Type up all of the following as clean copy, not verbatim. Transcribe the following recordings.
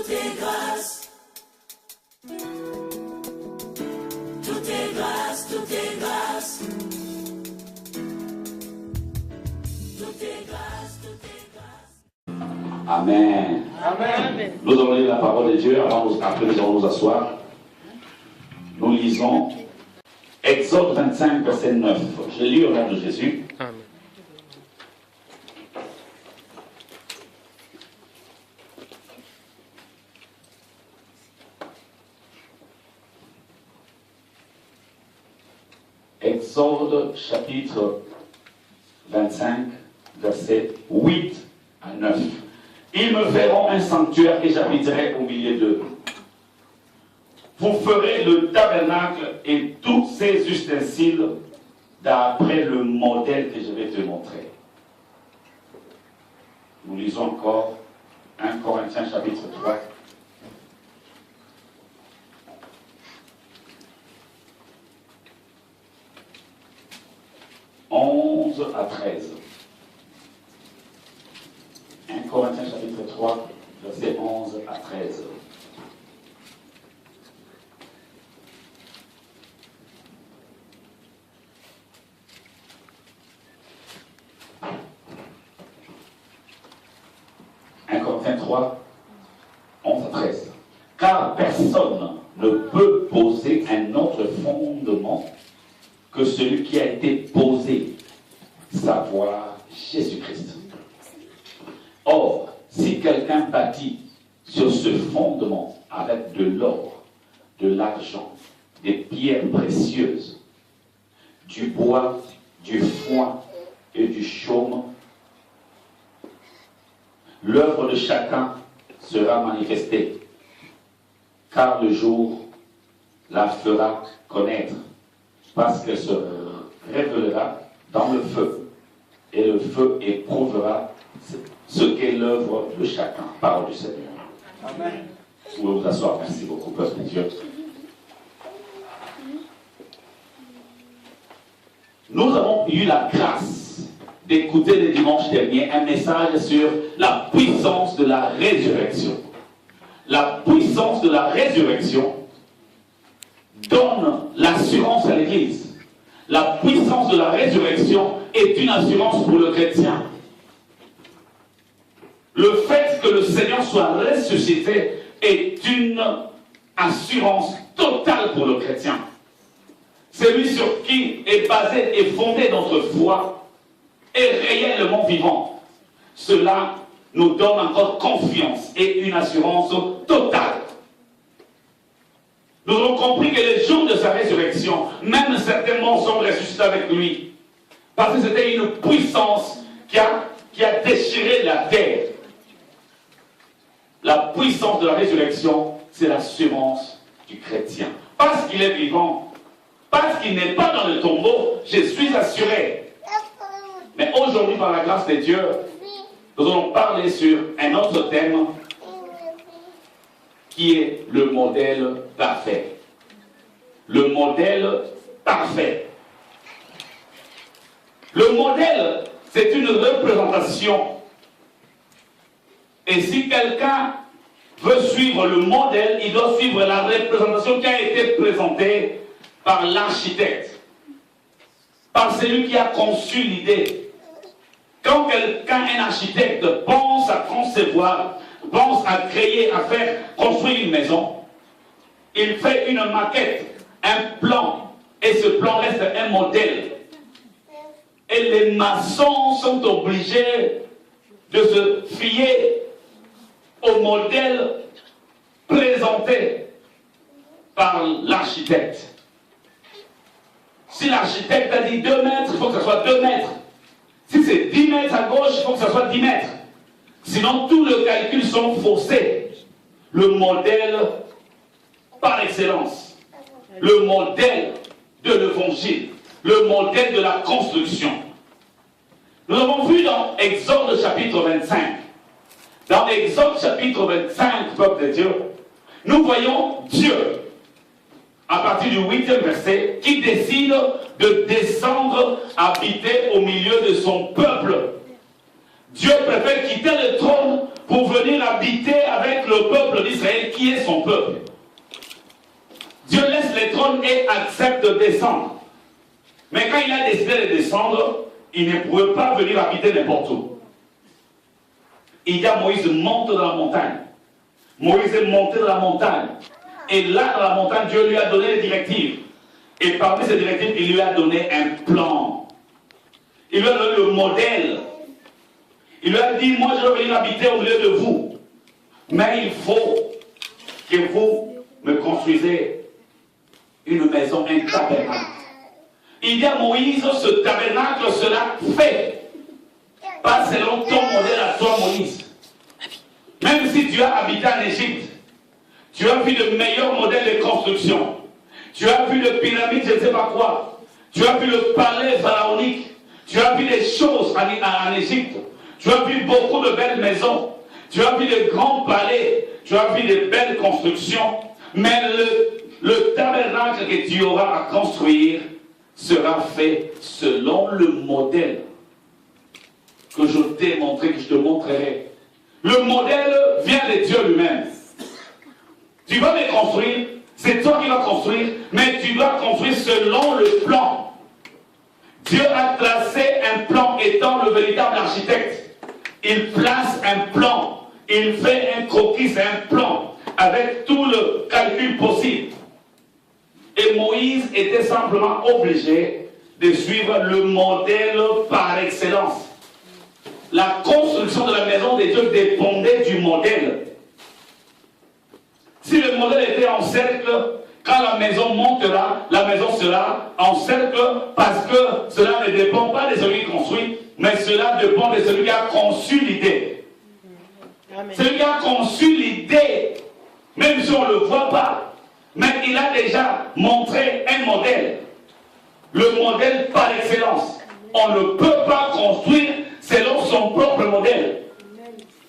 Tout est grâce. Tout est grâce, tout est grâce. Tout est grâce, tout est grâce. Amen. Amen. Nous allons lire la parole de Dieu après nous allons nous asseoir. Nous lisons Exode 25, verset 9. Je lis au nom de Jésus. Amen. Exode chapitre 25, versets 8 à 9. Ils me feront un sanctuaire et j'habiterai au milieu d'eux. Vous ferez le tabernacle et tous ses ustensiles d'après le modèle que je vais te montrer. Nous lisons encore 1 Corinthiens chapitre 3. À 13. 1 Corinthiens chapitre 3, versets 11 à 13. Corinthiens 3, 11 à 13. Car personne ne peut poser un autre fondement que celui qui a été posé, savoir Jésus-Christ. Or, si quelqu'un bâtit sur ce fondement avec de l'or, de l'argent, des pierres précieuses, du bois, du foin et du chaume, l'œuvre de chacun sera manifestée, car le jour la fera connaître, parce qu'elle se révélera dans le feu. Et le feu éprouvera ce qu'est l'œuvre de chacun. Parole du Seigneur. Amen. Vous pouvez vous asseoir. Merci beaucoup, peuple de Dieu. Nous avons eu la grâce d'écouter le dimanche dernier un message sur la puissance de la résurrection. La puissance de la résurrection donne l'assurance à l'Église. La puissance de la résurrection est une assurance pour le chrétien. Le fait que le Seigneur soit ressuscité est une assurance totale pour le chrétien. Celui sur qui est basé et fondé notre foi est réellement vivant. Cela nous donne encore confiance et une assurance totale. Nous avons compris que les jours de sa résurrection, même certains morts sont ressuscités avec lui. Parce que c'était une puissance qui a déchiré la terre. La puissance de la résurrection, c'est l'assurance du chrétien. Parce qu'il est vivant, parce qu'il n'est pas dans le tombeau, je suis assuré. Mais aujourd'hui, par la grâce de Dieu, nous allons parler sur un autre thème qui est le modèle parfait. Le modèle parfait. Le modèle, c'est une représentation. Et si quelqu'un veut suivre le modèle, il doit suivre la représentation qui a été présentée par l'architecte, par celui qui a conçu l'idée. Quand quelqu'un, un architecte, pense à concevoir, pense à créer, à faire construire une maison, il fait une maquette, un plan, et ce plan reste un modèle. Et les maçons sont obligés de se fier au modèle présenté par l'architecte. Si l'architecte a dit 2 mètres, il faut que ce soit 2 mètres. Si c'est 10 mètres à gauche, il faut que ce soit 10 mètres. Sinon, tous les calculs sont faussés. Le modèle par excellence. Le modèle de l'évangile. Le modèle de la construction. Nous avons vu dans Exode chapitre 25. Dans Exode chapitre 25, peuple de Dieu, nous voyons Dieu, à partir du 8e verset, qui décide de descendre habiter au milieu de son peuple. Dieu préfère quitter le trône pour venir habiter avec le peuple d'Israël qui est son peuple. Dieu laisse les trônes et accepte de descendre. Mais quand il a décidé de descendre, il ne pouvait pas venir habiter n'importe où. Il dit à Moïse, monte dans la montagne. Moïse est monté dans la montagne. Et là, dans la montagne, Dieu lui a donné des directives. Et parmi ces directives, il lui a donné un plan. Il lui a donné le modèle. Il lui a dit, moi je vais venir habiter au milieu de vous. Mais il faut que vous me construisez une maison, un tabernacle. Il dit à Moïse, ce tabernacle sera fait. Pas selon ton modèle à toi, Moïse. Même si tu as habité en Égypte, tu as vu le meilleur modèle de construction. Tu as vu le pyramide, je ne sais pas quoi. Tu as vu le palais pharaonique. Tu as vu des choses en Égypte. Tu as vu beaucoup de belles maisons. Tu as vu de grands palais. Tu as vu de belles constructions. Mais le tabernacle que tu auras à construire sera fait selon le modèle que je t'ai montré, que je te montrerai. Le modèle vient de Dieu lui-même. Tu vas les construire, c'est toi qui vas construire, mais tu dois construire selon le plan. Dieu a tracé un plan étant le véritable architecte. Il place un plan, il fait un croquis, c'est un plan, avec tout le calcul possible. Et Moïse était simplement obligé de suivre le modèle par excellence. La construction de la maison de Dieu dépendait du modèle. Si le modèle était en cercle, quand la maison montera, la maison sera en cercle parce que cela ne dépend pas de celui qui construit, mais cela dépend de celui qui a conçu l'idée. Celui qui a conçu l'idée, même si on ne le voit pas, mais il a déjà montré un modèle. Le modèle par excellence. On ne peut pas construire selon son propre modèle.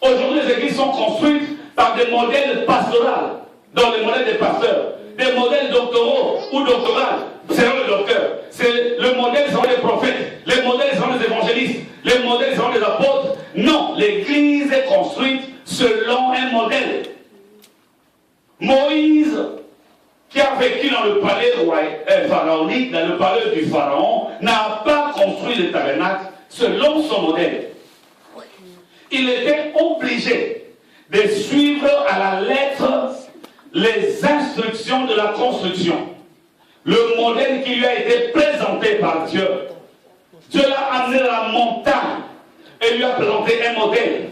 Aujourd'hui, les églises sont construites par des modèles pastoraux, dans les modèles des pasteurs, des modèles doctoraux ou doctoraux, selon le docteur. C'est le modèle selon les prophètes, les modèles selon les évangélistes, les modèles selon les apôtres. Non, l'église est construite selon un modèle. Moïse, qui a vécu dans le palais pharaonique, dans le palais du pharaon, n'a pas construit le tabernacle selon son modèle. Il était obligé de suivre à la lettre les instructions de la construction. Le modèle qui lui a été présenté par Dieu. Dieu l'a amené à la montagne et lui a présenté un modèle.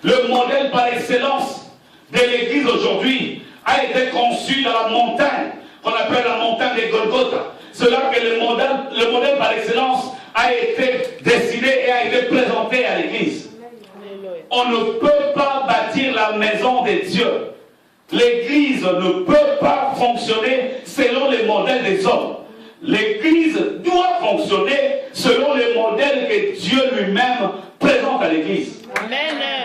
Le modèle par excellence de l'église aujourd'hui a été conçu dans la montagne, qu'on appelle la montagne de Golgotha. C'est là que le modèle par excellence a été décidé et a été présenté à l'église. On ne peut pas bâtir la maison de Dieu. L'église ne peut pas fonctionner selon les modèles des hommes. L'église doit fonctionner selon les modèles que Dieu lui-même présente à l'église. Amen.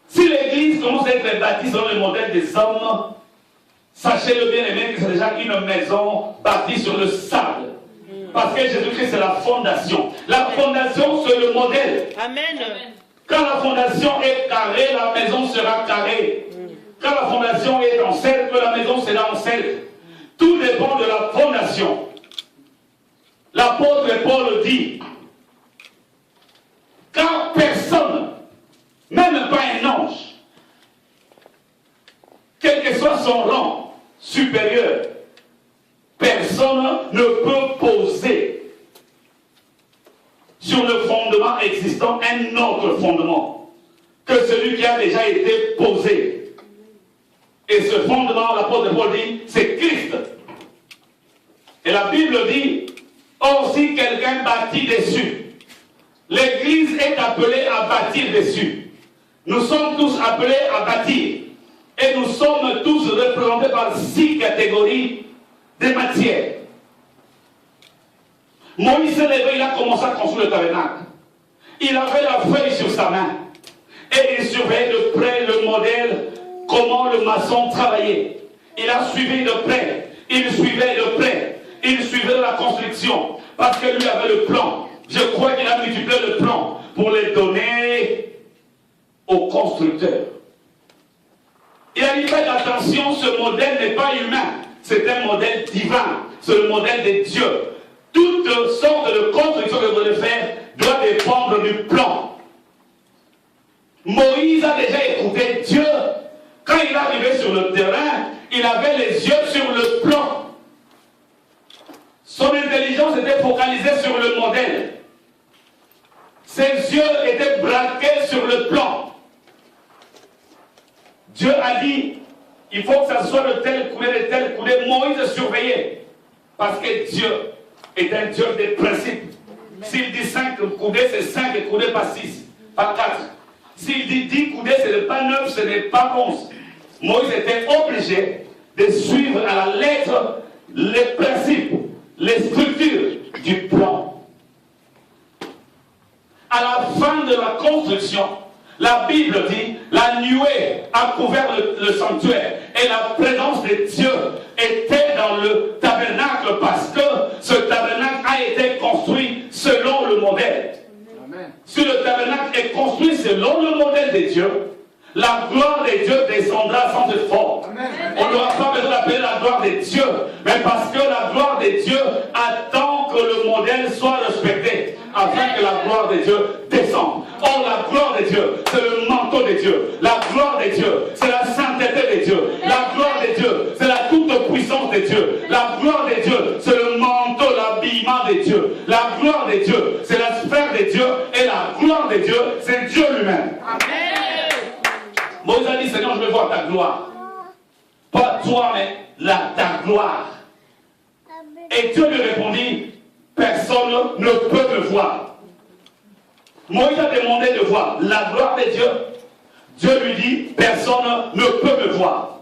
Si l'église commence à être bâtie selon les modèles des hommes, sachez-le bien aimé que c'est déjà une maison bâtie sur le sable. Parce que Jésus-Christ c'est la fondation. La fondation c'est le modèle. Amen. Quand la fondation est carrée, la maison sera carrée. Quand la fondation est en cercle, la maison sera en cercle. Tout dépend de la fondation. L'apôtre Paul dit, quand personne, même pas un ange, quel que soit son rang supérieur, personne ne peut poser sur le fondement existant un autre fondement que celui qui a déjà été posé. Et ce fondement, l'apôtre Paul dit, c'est Christ. Et la Bible dit, or si quelqu'un bâtit dessus, l'Église est appelée à bâtir dessus. Nous sommes tous appelés à bâtir. Et nous sommes tous représentés par 6 catégories de matières. Moïse s'est levé, il a commencé à construire le tabernacle. Il avait la feuille sur sa main. Et il surveillait de près le modèle, comment le maçon travaillait. Il a suivi de près. Il suivait de près. Il suivait la construction. Parce que lui avait le plan. Je crois qu'il a multiplié le plan pour les donner au constructeur. Il a dit, faites attention, ce modèle n'est pas humain, c'est un modèle divin, c'est le modèle de Dieu. Toute sorte de construction que vous allez faire doit dépendre du plan. Moïse a déjà écouté Dieu. Quand il est arrivé sur le terrain, il avait les yeux sur le plan. Son intelligence était focalisée sur le modèle. Ses yeux étaient braqués sur le plan. Dieu a dit, il faut que ça soit de tel coulé. Moïse surveillait. Parce que Dieu est un Dieu des principes. S'il dit 5 coudées, c'est 5 coudées, pas 6, pas 4. S'il dit 10 coudées, ce n'est pas 9, ce n'est pas 11. Moïse était obligé de suivre à la lettre les principes, les structures du plan. À la fin de la construction, la Bible dit, la nuée a couvert le sanctuaire et la présence de Dieu était dans le tabernacle parce que ce tabernacle a été construit selon le modèle. Amen. Si le tabernacle est construit selon le modèle de Dieu, la gloire de Dieu descendra sans effort. On n'aura pas besoin d'appeler la gloire de Dieu, mais parce que la gloire de Dieu attend que le modèle soit respecté, afin que la gloire de Dieu descende. Or, la gloire de Dieu, c'est le manteau de Dieu. La gloire de Dieu, c'est la sainteté de Dieu. La gloire de Dieu, c'est la toute-puissance de Dieu. La gloire de Dieu, c'est le manteau, l'habillement de Dieu. La gloire de Dieu, c'est la sphère de Dieu. Et la gloire de Dieu, c'est Dieu lui-même. Amen. Moïse a dit, Seigneur, je veux voir ta gloire. Pas toi, mais ta gloire. Et Dieu lui répondit, personne ne peut me voir. Moïse a demandé de voir la gloire de Dieu. Dieu lui dit, personne ne peut me voir.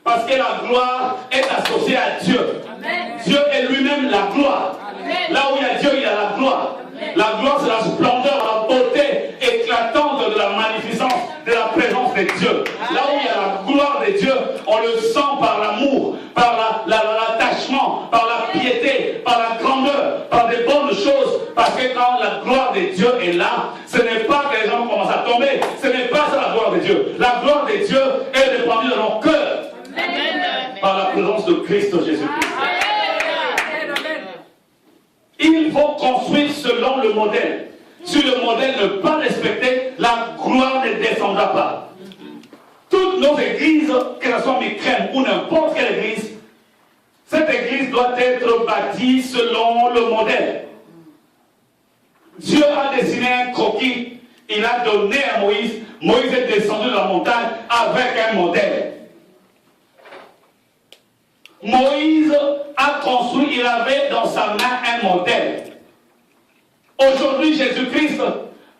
Parce que la gloire est associée à Dieu. Amen. Dieu est lui-même la gloire. Amen. Là où il y a Dieu, il y a la gloire. Amen. La gloire, c'est la splendeur, la beauté éclatante de la magnificence de la présence de Dieu. Amen. Là où il y a la gloire de Dieu, on le sent par l'amour, par l'attachement, par la piété, par la grandeur, par des bonnes choses. Parce que quand la gloire de Dieu est là, ce n'est pas que les gens commencent à tomber. Ce n'est pas ça la gloire de Dieu. La gloire de Dieu est répandue dans nos cœurs. Amen. Par la présence de Christ Jésus-Christ. Il faut construire selon le modèle. Si le modèle n'est pas respecté, la gloire ne descendra pas. Toutes nos églises, que ce soit Micrène ou n'importe quelle église, cette église doit être bâtie selon le modèle. Dieu a dessiné un croquis, il a donné à Moïse. Moïse est descendu de la montagne avec un modèle. Moïse a construit, il avait dans sa main un modèle. Aujourd'hui, Jésus-Christ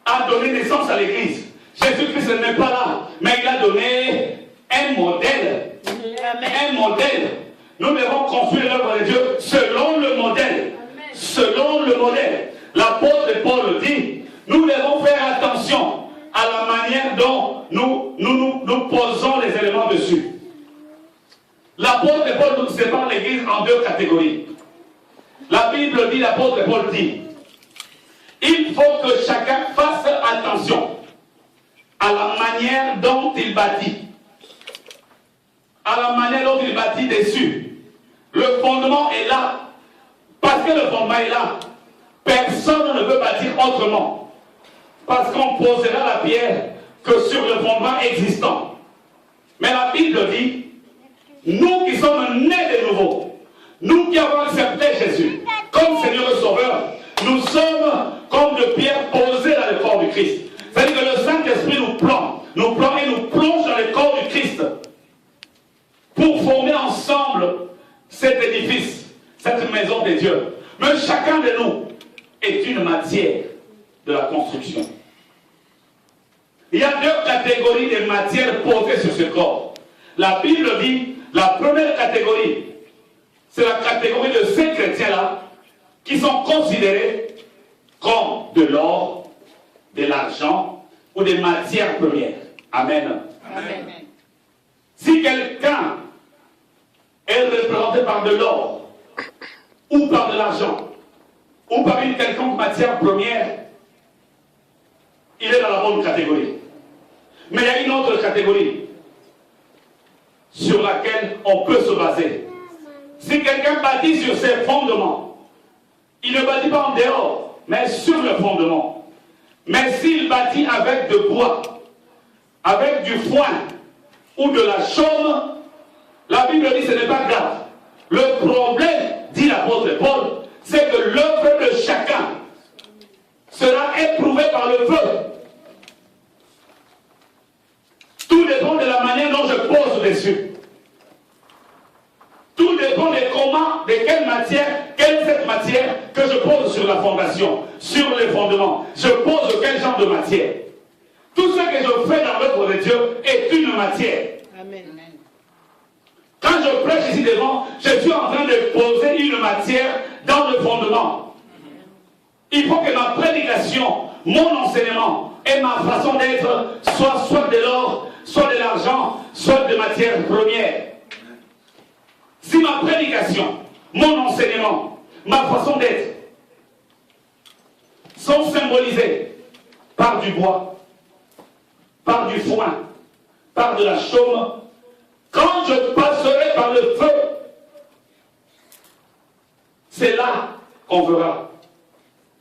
a donné naissance à l'église. Jésus-Christ n'est pas là, mais il a donné un modèle. Un modèle. Nous devons construire l'œuvre de Dieu selon le modèle. Selon le modèle. L'apôtre Paul dit, nous devons faire attention à la manière dont nous posons les éléments dessus. L'apôtre Paul nous sépare l'église en deux catégories. La Bible dit, l'apôtre Paul dit, il faut que chacun fasse attention à la manière dont il bâtit. À la manière dont il bâtit dessus. Le fondement est là. Parce que le fondement est là, personne ne peut bâtir autrement. Parce qu'on posera la pierre que sur le fondement existant. Mais la Bible dit, nous qui sommes nés de nouveau, nous qui avons accepté Jésus comme Seigneur et Sauveur, nous sommes comme de pierres posées dans le corps du Christ. C'est-à-dire que le Saint-Esprit nous plante et nous plonge dans le corps du Christ pour former ensemble cet édifice, cette maison de Dieu. Mais chacun de nous est une matière de la construction. Il y a deux catégories de matières posées sur ce corps. La Bible dit, la première catégorie, c'est la catégorie de ces chrétiens-là qui sont considérés comme de l'or, de l'argent ou des matières premières. Amen. Amen. Si quelqu'un est représenté par de l'or ou par de l'argent ou par une quelconque matière première, il est dans la bonne catégorie. Mais il y a une autre catégorie sur laquelle on peut se baser. Si quelqu'un bâtit sur ses fondements, il ne bâtit pas en dehors, mais sur le fondement. Mais s'il bâtit avec de bois, avec du foin ou de la chaume, la Bible dit que ce n'est pas grave. Le problème, dit l'apôtre Paul, c'est que l'œuvre de chacun sera éprouvée par le feu. Tout dépend de la manière dont je pose dessus. Tout dépend de comment, de quelle est cette matière que je pose sur la fondation, sur les fondements. Je pose quel genre de matière. Tout ce que je fais dans l'œuvre de Dieu est une matière. Amen. Quand je prêche ici devant, je suis en train de poser une matière dans le fondement. Il faut que ma prédication, mon enseignement et ma façon d'être soit de l'or, soit de l'argent, soit de matières premières. Si ma prédication, mon enseignement, ma façon d'être sont symbolisés par du bois, par du foin, par de la chaume, quand je passerai par le feu, c'est là qu'on verra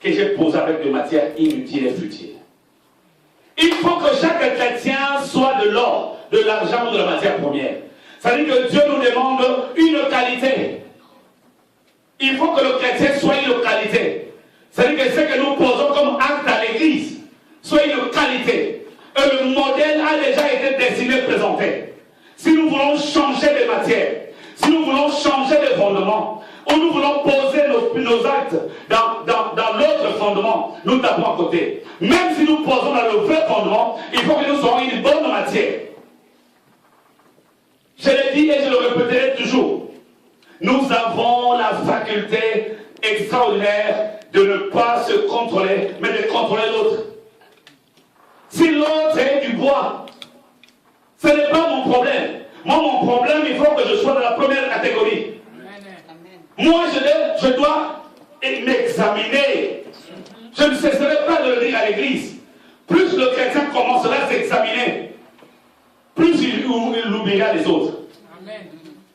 que j'ai posé avec des matières inutiles et futiles. Il faut que chaque chrétien soit de l'or, de l'argent ou de la matière première. Ça veut dire que Dieu nous demande une qualité. Il faut que le chrétien soit une qualité. Ça veut dire que ce que nous posons comme acte à l'église soit une qualité. Et le modèle a déjà été dessiné, présenté. Si nous voulons changer de matière, si nous voulons changer de fondement, ou nous voulons poser nos actes dans l'autre fondement, nous tapons à côté. Même si nous posons dans le vrai fondement, il faut que nous soyons une bonne matière. Je l'ai dit et je le répéterai toujours. Nous avons la faculté extraordinaire de ne pas se contrôler, mais de contrôler l'autre. Si l'autre est du bois, ce n'est pas mon problème. Moi, mon problème, il faut que je sois dans la première catégorie. Amen. Moi, je dois m'examiner. Je ne cesserai pas de le dire à l'église. Plus le chrétien commencera à s'examiner, plus il oubliera les autres. Amen.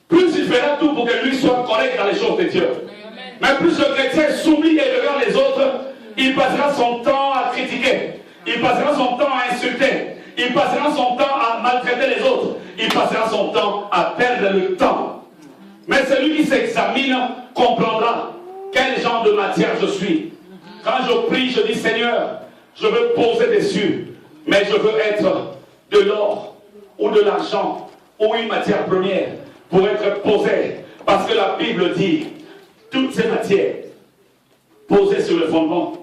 Plus il fera tout pour que lui soit correct dans les choses de Dieu. Amen. Mais plus le chrétien s'oublie et regarde les autres, il passera son temps à critiquer. Il passera son temps à insulter. Il passera son temps à maltraiter les autres. Il passera son temps à perdre le temps. Mais celui qui s'examine comprendra quel genre de matière je suis. Quand je prie, je dis Seigneur, je veux poser dessus, mais je veux être de l'or ou de l'argent ou une matière première pour être posé. Parce que la Bible dit, toutes ces matières posées sur le fondement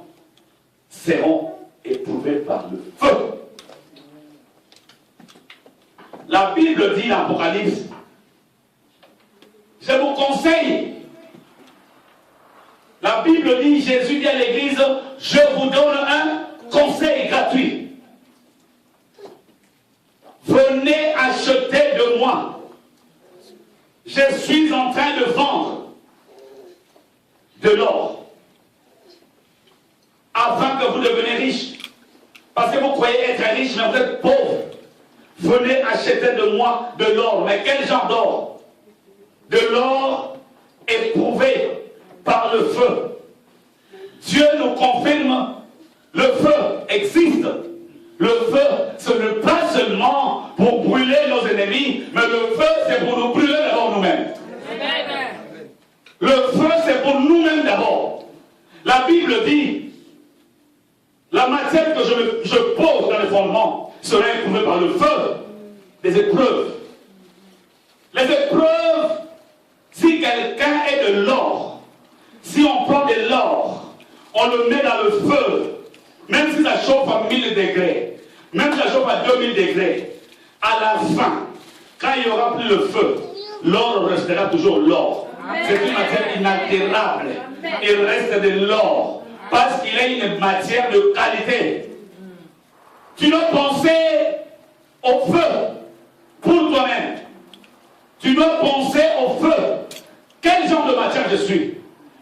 seront éprouvées par le feu. La Bible dit dans l'Apocalypse, je vous conseille, la Bible dit, Jésus dit à l'église, je vous donne un conseil gratuit. Venez acheter de moi. Je suis en train de vendre de l'or afin que vous deveniez riches. Parce que vous croyez être riche, mais vous êtes pauvre. Venez acheter de moi de l'or. Mais quel genre d'or? De l'or éprouvé par le feu. Dieu nous confirme, le feu existe. Le feu, ce n'est pas seulement pour brûler nos ennemis, mais le feu, c'est pour nous brûler d'abord nous-mêmes. Le feu, c'est pour nous-mêmes d'abord. La Bible dit, la matière que je pose dans le fondement sera éprouvée par le feu des épreuves. Les épreuves, si quelqu'un est de l'or, si on prend de l'or, on le met dans le feu, même si ça chauffe à 1000 degrés, même si ça chauffe à 2000 degrés, à la fin, quand il n'y aura plus le feu, l'or restera toujours l'or. C'est une matière inaltérable. Il reste de l'or. Parce qu'il est une matière de qualité. Tu dois penser au feu pour toi-même. Tu dois penser au feu. Quel genre de matière je suis?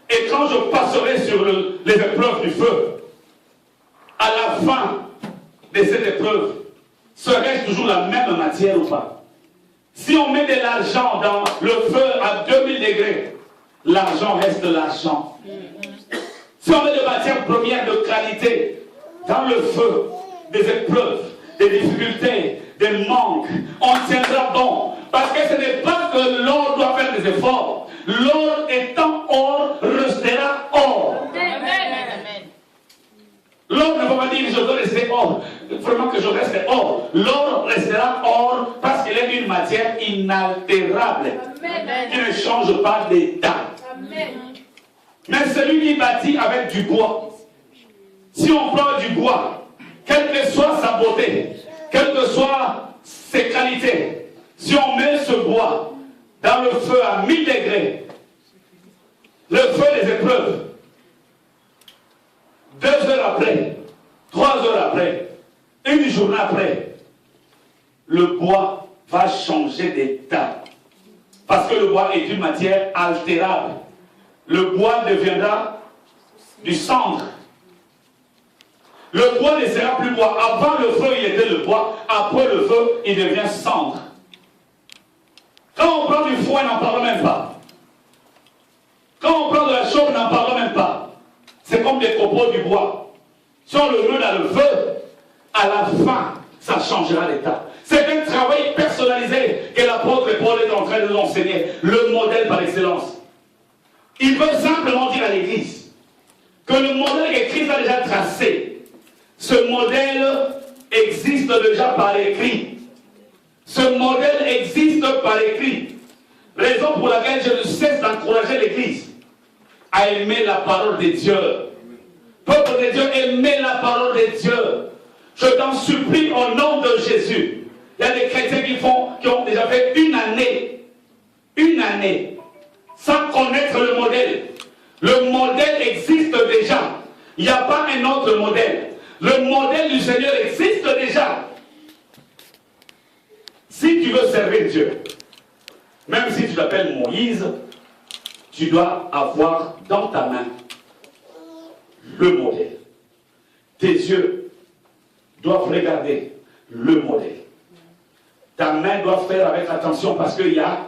Et quand je passerai sur les épreuves du feu, à la fin de cette épreuve, serait-ce toujours la même matière ou pas? Si on met de l'argent dans le feu à 2000 degrés, l'argent reste l'argent. Si on met des matières premières de qualité dans le feu, des épreuves, des difficultés, des manques, on tiendra bon. Parce que ce n'est pas que l'or doit faire des efforts. L'or étant or, restera or. Amen. L'or ne va pas dire je dois rester or. Vraiment que je reste or. L'or restera or parce qu'il est une matière inaltérable. Amen. Qui ne change pas d'état. Amen. Mais celui qui bâtit avec du bois, si on prend du bois, quelle que soit sa beauté, quelles que soient ses qualités, si on met ce bois dans le feu à 1000 degrés, le feu des épreuves, 2 heures après, 3 heures après, une journée après, le bois va changer d'état. Parce que le bois est une matière altérable. Le bois deviendra du cendre. Le bois ne sera plus bois. Avant le feu, il était le bois. Après le feu, il devient cendre. Quand on prend du foin, n'en parle même pas. Quand on prend de la chaume, n'en parle même pas. C'est comme des copeaux du bois. Si on le met dans le feu, à la fin, ça changera l'état. C'est un travail personnalisé que l'apôtre Paul est en train de nous enseigner. Le modèle par excellence. Il veut simplement dire à l'Église que le modèle que Christ a déjà tracé, ce modèle existe déjà par écrit. Ce modèle existe par écrit. Raison pour laquelle je ne cesse d'encourager l'Église à aimer la parole de Dieu. Peuple de Dieu, aimez la parole de Dieu. Je t'en supplie au nom de Jésus. Il y a des chrétiens qui ont déjà fait une année, sans connaître le modèle. Le modèle existe déjà. Il n'y a pas un autre modèle. Le modèle du Seigneur existe déjà. Si tu veux servir Dieu, même si tu t'appelles Moïse, tu dois avoir dans ta main le modèle. Tes yeux doivent regarder le modèle. Ta main doit faire avec attention parce qu'il y a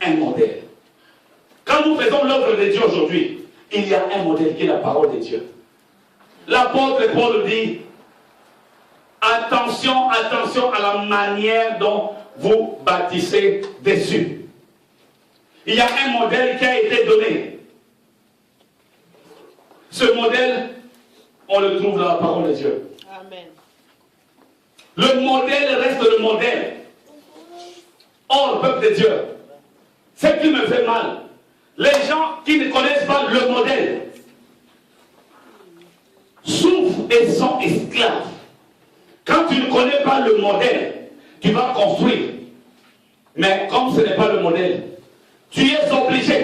un modèle. Quand nous faisons l'œuvre de Dieu aujourd'hui, il y a un modèle qui est la parole de Dieu. L'apôtre Paul dit, attention, attention à la manière dont vous bâtissez dessus. Il y a un modèle qui a été donné. Ce modèle, on le trouve dans la parole de Dieu. Amen. Le modèle reste le modèle. Or, peuple de Dieu, ce qui me fait mal, les gens qui ne connaissent pas le modèle souffrent et sont esclaves. Quand tu ne connais pas le modèle, tu vas construire. Mais comme ce n'est pas le modèle, tu es obligé,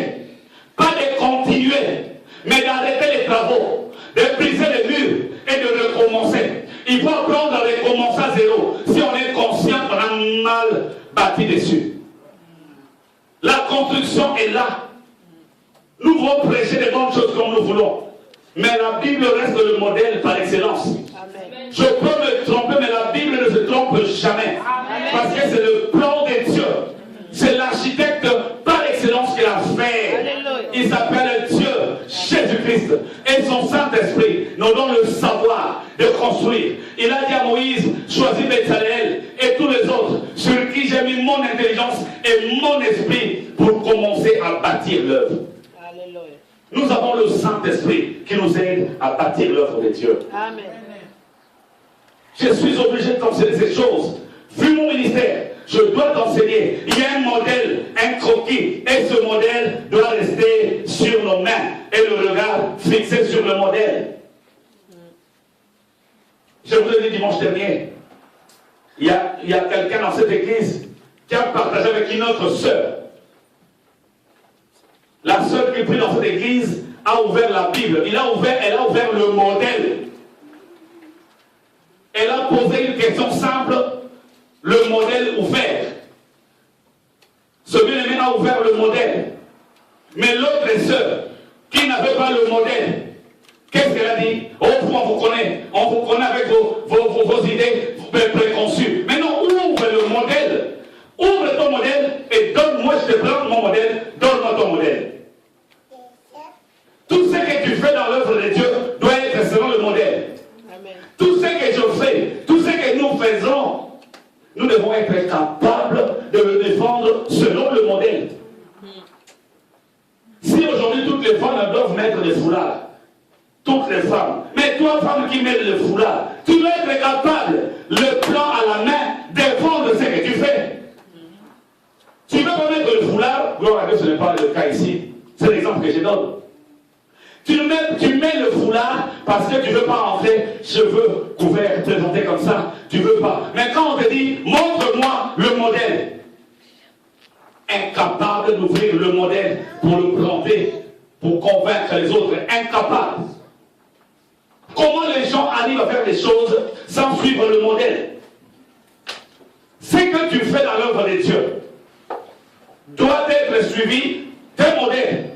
pas de continuer, mais d'arrêter les travaux, de briser les murs et de recommencer. Il faut apprendre à recommencer à zéro si on est conscient qu'on a mal bâti dessus. La construction est là. Nous voulons prêcher des bonnes choses comme nous voulons. Mais la Bible reste le modèle par excellence. Amen. Je peux me tromper, mais la Bible ne se trompe jamais. Amen. Parce que c'est le plan de Dieu. C'est l'architecte par excellence qui l'a fait. Alléluia. Il s'appelle Dieu, Jésus-Christ. Et son Saint-Esprit nous donne le savoir de construire. Il a dit à Moïse, choisis Bézalel et tous les autres sur qui j'ai mis mon intelligence et mon esprit pour commencer à bâtir l'œuvre. Alléluia. Nous avons le Saint-Esprit qui nous aide à bâtir l'œuvre de Dieu. Amen. Je suis obligé de t'enseigner ces choses. Vu mon ministère, je dois t'enseigner. Il y a un modèle, un croquis, et ce modèle doit rester sur nos mains et le regard fixé sur le modèle. Je vous l'ai dit dimanche dernier, il y a quelqu'un dans cette église qui a partagé avec une autre sœur. La sœur qui prie dans cette église a ouvert la Bible. Elle a ouvert le modèle. Elle a posé une question simple, le modèle ouvert. Ce bien-aimé a ouvert le modèle. Mais l'autre sœur, qui n'avait pas le modèle, qu'est-ce qu'elle a dit? Oh, on vous connaît avec vos idées préconçues. Mais non, ton modèle et donne-moi, je te présente mon modèle, donne-moi ton modèle. Tout ce que tu fais dans l'œuvre de Dieu doit être selon le modèle. Amen. Tout ce que je fais, tout ce que nous faisons, nous devons être capables de le défendre selon le modèle. Si aujourd'hui toutes les femmes doivent mettre des foulards, toutes les femmes, mais toi femme qui mets le foulard, tu dois être capable, le plan à la main, défendre ce que tu fais. Tu ne veux pas mettre le foulard, gloire à Dieu, ce n'est pas le cas ici, c'est l'exemple que je donne. Tu mets le foulard parce que tu ne veux pas rentrer cheveux couverts, présentés comme ça. Tu ne veux pas. Mais quand on te dit, montre-moi le modèle, incapable d'ouvrir le modèle pour le planter, pour convaincre les autres, incapable. Comment les gens arrivent à faire des choses sans suivre le modèle? Ce que tu fais dans l'œuvre de Dieu doit être suivi d'un modèle.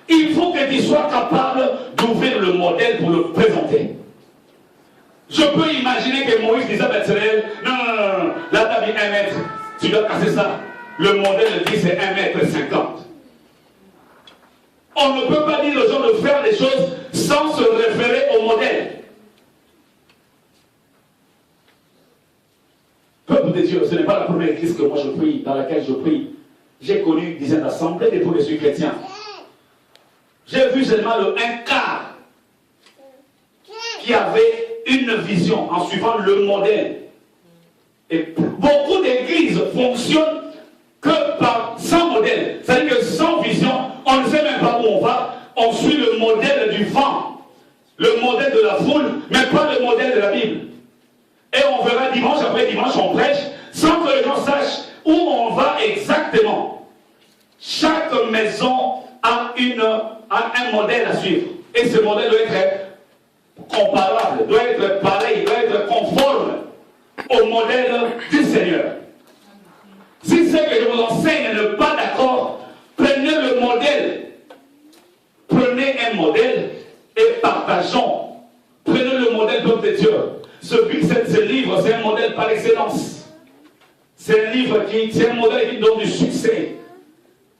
Il faut que tu sois capable d'ouvrir le modèle pour le présenter. Je peux imaginer que Moïse disait à Bethléem, non, là tu as mis 1 mètre, tu dois casser ça. Le modèle dit c'est 1,50 m. On ne peut pas dire aux gens de faire des choses sans se référer au modèle. Peuple de Dieu, ce n'est pas la première église que moi je prie, dans laquelle je prie. J'ai connu une dizaine d'assemblées depuis que je suis chrétien. J'ai vu seulement un quart qui avait une vision en suivant le modèle. Et beaucoup d'églises fonctionnent que sans modèle. C'est-à-dire que sans vision, on ne sait même pas où on va. On suit le modèle du vent, le modèle de la foule, mais pas le modèle de la Bible. Et on verra dimanche après dimanche, on prêche, sans que les gens sachent où on va exactement. Chaque maison a un modèle à suivre. Et ce modèle doit être comparable, doit être pareil, doit être conforme au modèle du Seigneur. Si ce que je vous enseigne n'est pas d'accord, prenez le modèle. Prenez un modèle et partageons. Prenez le modèle de Dieu. Ce livre, c'est un modèle par excellence. C'est un modèle qui donne du succès,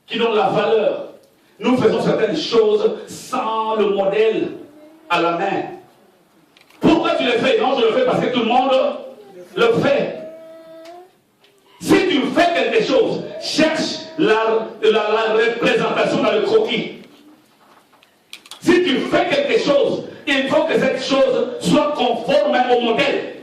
qui donne la valeur. Nous faisons certaines choses sans le modèle à la main. Pourquoi tu le fais? Non, je le fais parce que tout le monde le fait. Si tu fais quelque chose, cherche la représentation dans le croquis. Si tu fais quelque chose, il faut que cette chose soit conforme au modèle.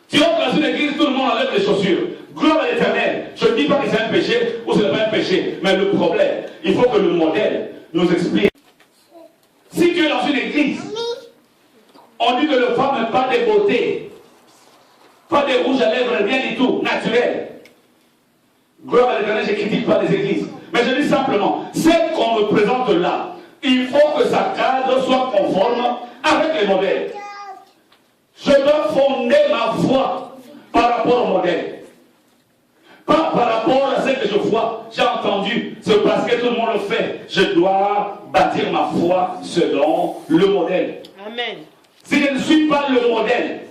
Si on dans une église, tout le monde enlève les chaussures. Gloire à l'Éternel. Je ne dis pas que c'est un péché ou ce n'est pas un péché, mais le problème, il faut que le modèle nous explique. Si tu es dans une église, on dit que le femme n'a pas de beauté, pas de rouge à lèvres, rien du tout, naturel. Gloire à l'Éternel, je ne critique pas les églises. Mais je dis simplement, ce qu'on me présente là, il faut que sa cadre soit conforme avec les modèles. Je dois fonder ma foi par rapport au modèle. Pas par rapport à ce que je vois, j'ai entendu, c'est parce que tout le monde le fait. Je dois bâtir ma foi selon le modèle. Amen. Si je ne suis pas le modèle,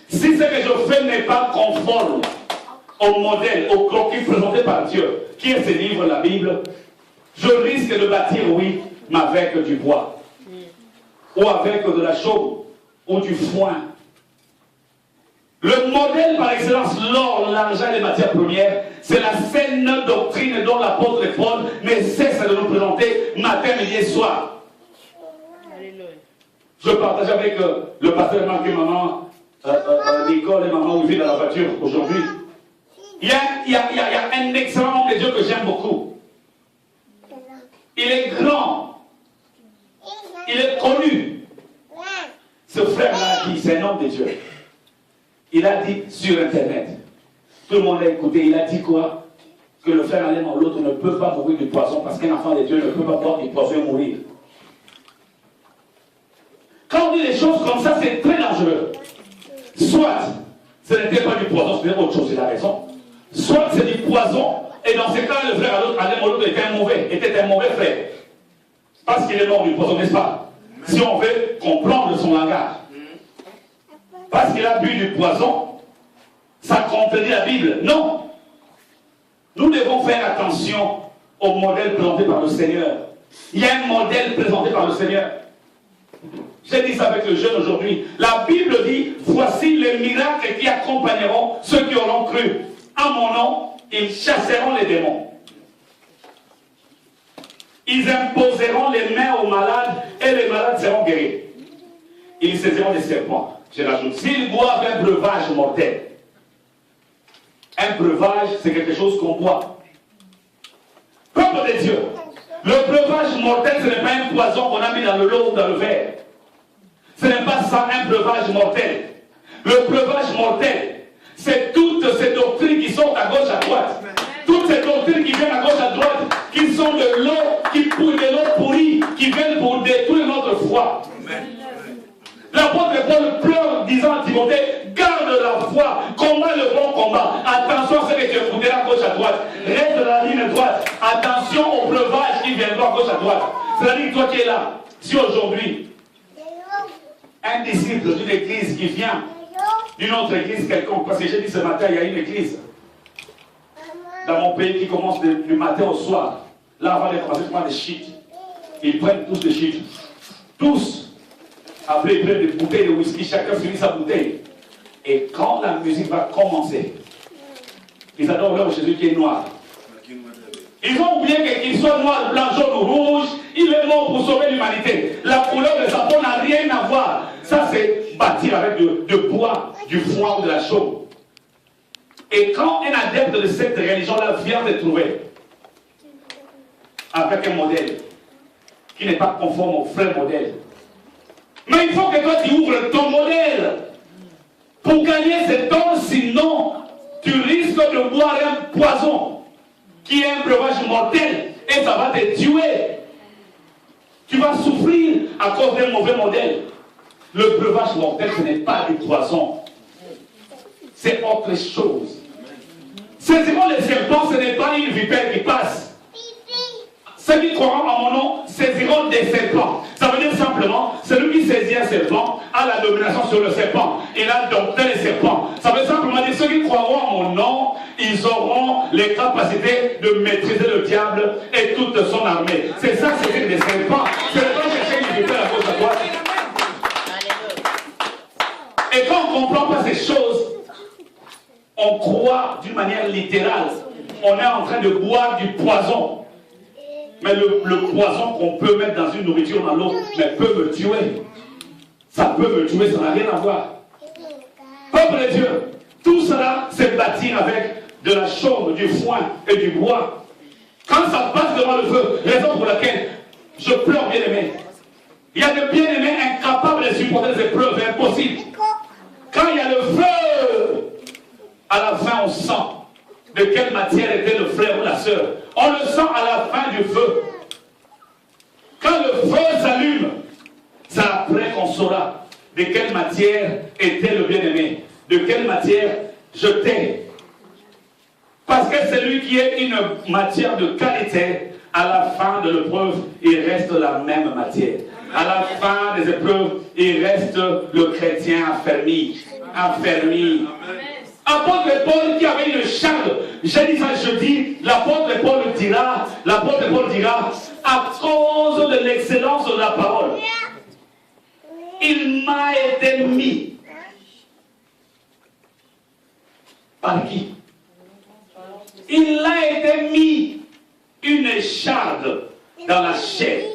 si ce que je fais n'est pas conforme au modèle, au croquis présenté par Dieu, qui est ce livre, la Bible, je risque de bâtir, oui, mais avec du bois, ou avec de la chaume, ou du foin. Le modèle par excellence, l'or, l'argent et les matières premières, c'est la saine doctrine dont l'apôtre Paul ne cesse de nous présenter matin, midi et soir. Alléluia. Je partage avec le pasteur Marc et maman, Nicole et maman Olivier dans la voiture aujourd'hui. Il y a un excellent homme de Dieu que j'aime beaucoup. Il est grand. Il est connu. Ce frère-là, c'est un homme de Dieu. Il a dit sur Internet, tout le monde a écouté, il a dit quoi? Que le frère allait dans l'autre ne peut pas mourir du poison parce qu'un enfant de Dieu ne peut pas boire du poison et mourir. Quand on dit des choses comme ça, c'est très dangereux. Soit ce n'était pas du poison, c'était autre chose, il a raison. Soit c'est du poison, et dans ce cas, le frère allait dans l'autre était un mauvais frère. Parce qu'il est mort du poison, n'est-ce pas? Si on veut comprendre son langage. Parce qu'il a bu du poison, ça contredit la Bible. Non, devons faire attention au modèle présenté par le Seigneur. Il y a un modèle présenté par le Seigneur. J'ai dit ça avec le jeune aujourd'hui. La Bible dit, voici les miracles qui accompagneront ceux qui auront cru. À mon nom, ils chasseront les démons. Ils imposeront les mains aux malades et les malades seront guéris. Ils saisiront des serpents. Je rajoute, s'ils boivent un breuvage mortel. Un breuvage, c'est quelque chose qu'on boit. Peuple de Dieu, le breuvage mortel, ce n'est pas un poison qu'on a mis dans le lot ou dans le verre. Ce n'est pas ça un breuvage mortel. Le breuvage mortel, c'est toutes ces doctrines qui sont à gauche, à droite. Toutes ces doctrines qui viennent à gauche, à droite, qui sont de l'eau, qui poussent de l'eau pourrie, qui viennent pour détruire notre foi. L'apôtre Paul pleure disant à Timothée, garde la foi, combat le bon combat. Attention à ce que tu écouteras à gauche, à droite. Reste dans la ligne droite. Attention aux breuvages qui viendront à gauche, à droite. C'est-à-dire que toi qui es là, si aujourd'hui, un disciple d'une église qui vient d'une autre église quelconque, parce que j'ai dit ce matin, il y a une église dans mon pays qui commence du matin au soir. Là, avant de commencer, ils prennent des shit. Ils prennent tous des shit. Tous. Après, ils prennent des bouteilles de whisky, chacun finit sa bouteille. Et quand la musique va commencer, ils adorent leur Jésus qui est noir. Ils ont oublié qu'il soit noir, blanc, jaune ou rouge. Il est mort pour sauver l'humanité. La couleur de sa peau n'a rien à voir. Ça, c'est bâtir avec du bois, du foin ou de la chaume. Et quand un adepte de cette religion-là vient se trouver avec un modèle qui n'est pas conforme au vrai modèle, mais il faut que toi tu ouvres ton modèle pour gagner cet homme, sinon tu risques de boire un poison qui est un breuvage mortel et ça va te tuer. Tu vas souffrir à cause d'un mauvais modèle. Le breuvage mortel, ce n'est pas du poison. C'est autre chose. Saisiront les serpents, ce n'est pas une vipère qui passe. Ceux qui croiront en mon nom saisiront des serpents. Ça veut dire simplement, celui qui saisit un serpent a la domination sur le serpent. Il a dompté les serpents. Ça veut simplement dire, ceux qui croiront en mon nom, ils auront les capacités de maîtriser le diable et toute son armée. C'est ça, c'est des serpents. C'est le temps chercher une vipère à gauche à droite. Et quand on ne comprend pas ces choses, on croit d'une manière littérale. On est en train de boire du poison. Mais le poison qu'on peut mettre dans une nourriture dans l'eau, mais peut me tuer. Ça peut me tuer, ça n'a rien à voir. Peuple de Dieu, tout cela c'est bâtir avec de la chaume, du foin et du bois. Quand ça passe devant le feu, raison pour laquelle je pleure, bien aimé. Il y a des bien-aimés incapables de supporter des épreuves impossibles. Quand il y a le feu, à la fin on sent de quelle matière était le frère ou la sœur. On le sent à la fin du feu. Quand le feu s'allume, c'est après qu'on saura de quelle matière était le bien-aimé. De quelle matière jeter. Parce que celui qui est une matière de qualité, à la fin de l'épreuve, il reste la même matière. À la fin des épreuves, il reste le chrétien affermi. Affermi. Apôtre Paul qui avait une charge, j'ai dit ça jeudi, l'apôtre Paul dira, à cause de l'excellence de la parole, il m'a été mis. Par qui? Il a été mis une écharde dans la chair.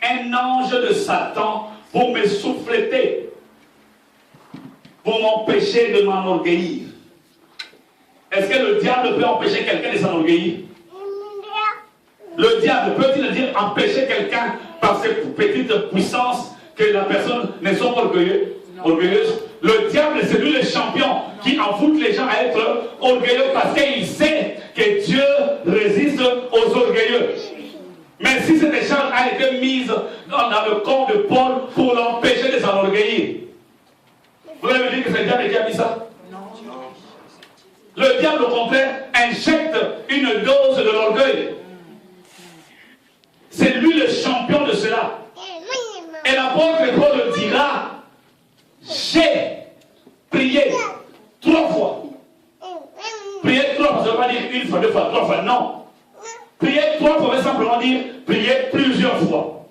Un ange de Satan pour me souffleter, pour m'empêcher de m'enorgueillir. Est-ce que le diable peut empêcher quelqu'un de s'enorgueillir? Le diable peut-il dire empêcher quelqu'un par ses petites puissances que la personne ne soit pas orgueilleuse? Le diable, c'est lui le champion qui envoûte les gens à être orgueilleux parce qu'il sait que Dieu résiste aux orgueilleux. Mais si cette échange a été mise dans le corps de Paul pour l'empêcher de s'enorgueillir, vous avez dit que c'est le diable qui a mis ça? Non. Le diable, au contraire, injecte une dose de l'orgueil. C'est lui le champion de cela. Et l'apôtre Paul dira, j'ai prié 3 fois. Prié 3 fois, ça ne veut pas dire une fois, deux fois, trois fois, non. Prier 3 fois veut simplement dire prier plusieurs fois.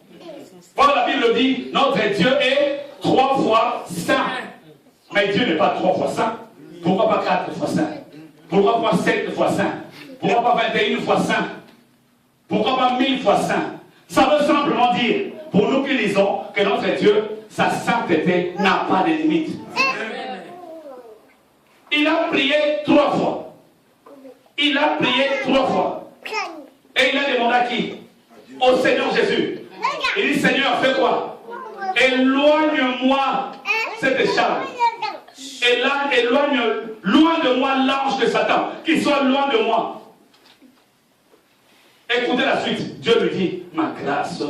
Voilà, la Bible dit, notre Dieu est 3 fois saint. Mais Dieu n'est pas 3 fois saint. Pourquoi pas 4 fois saint? Pourquoi pas 7 fois saint? Pourquoi pas 21 fois saint? Pourquoi pas 1000 fois saint? Ça veut simplement dire, pour nous qui lisons, que notre Dieu, sa sainteté n'a pas de limite. Il a prié 3 fois. Il a prié 3 fois. Et il a demandé à qui? Au Seigneur Jésus. Il dit, Seigneur, fais quoi? Éloigne-moi cette charge. Et là, éloigne loin de moi l'ange de Satan. Qu'il soit loin de moi. Écoutez la suite. Dieu lui dit, ma grâce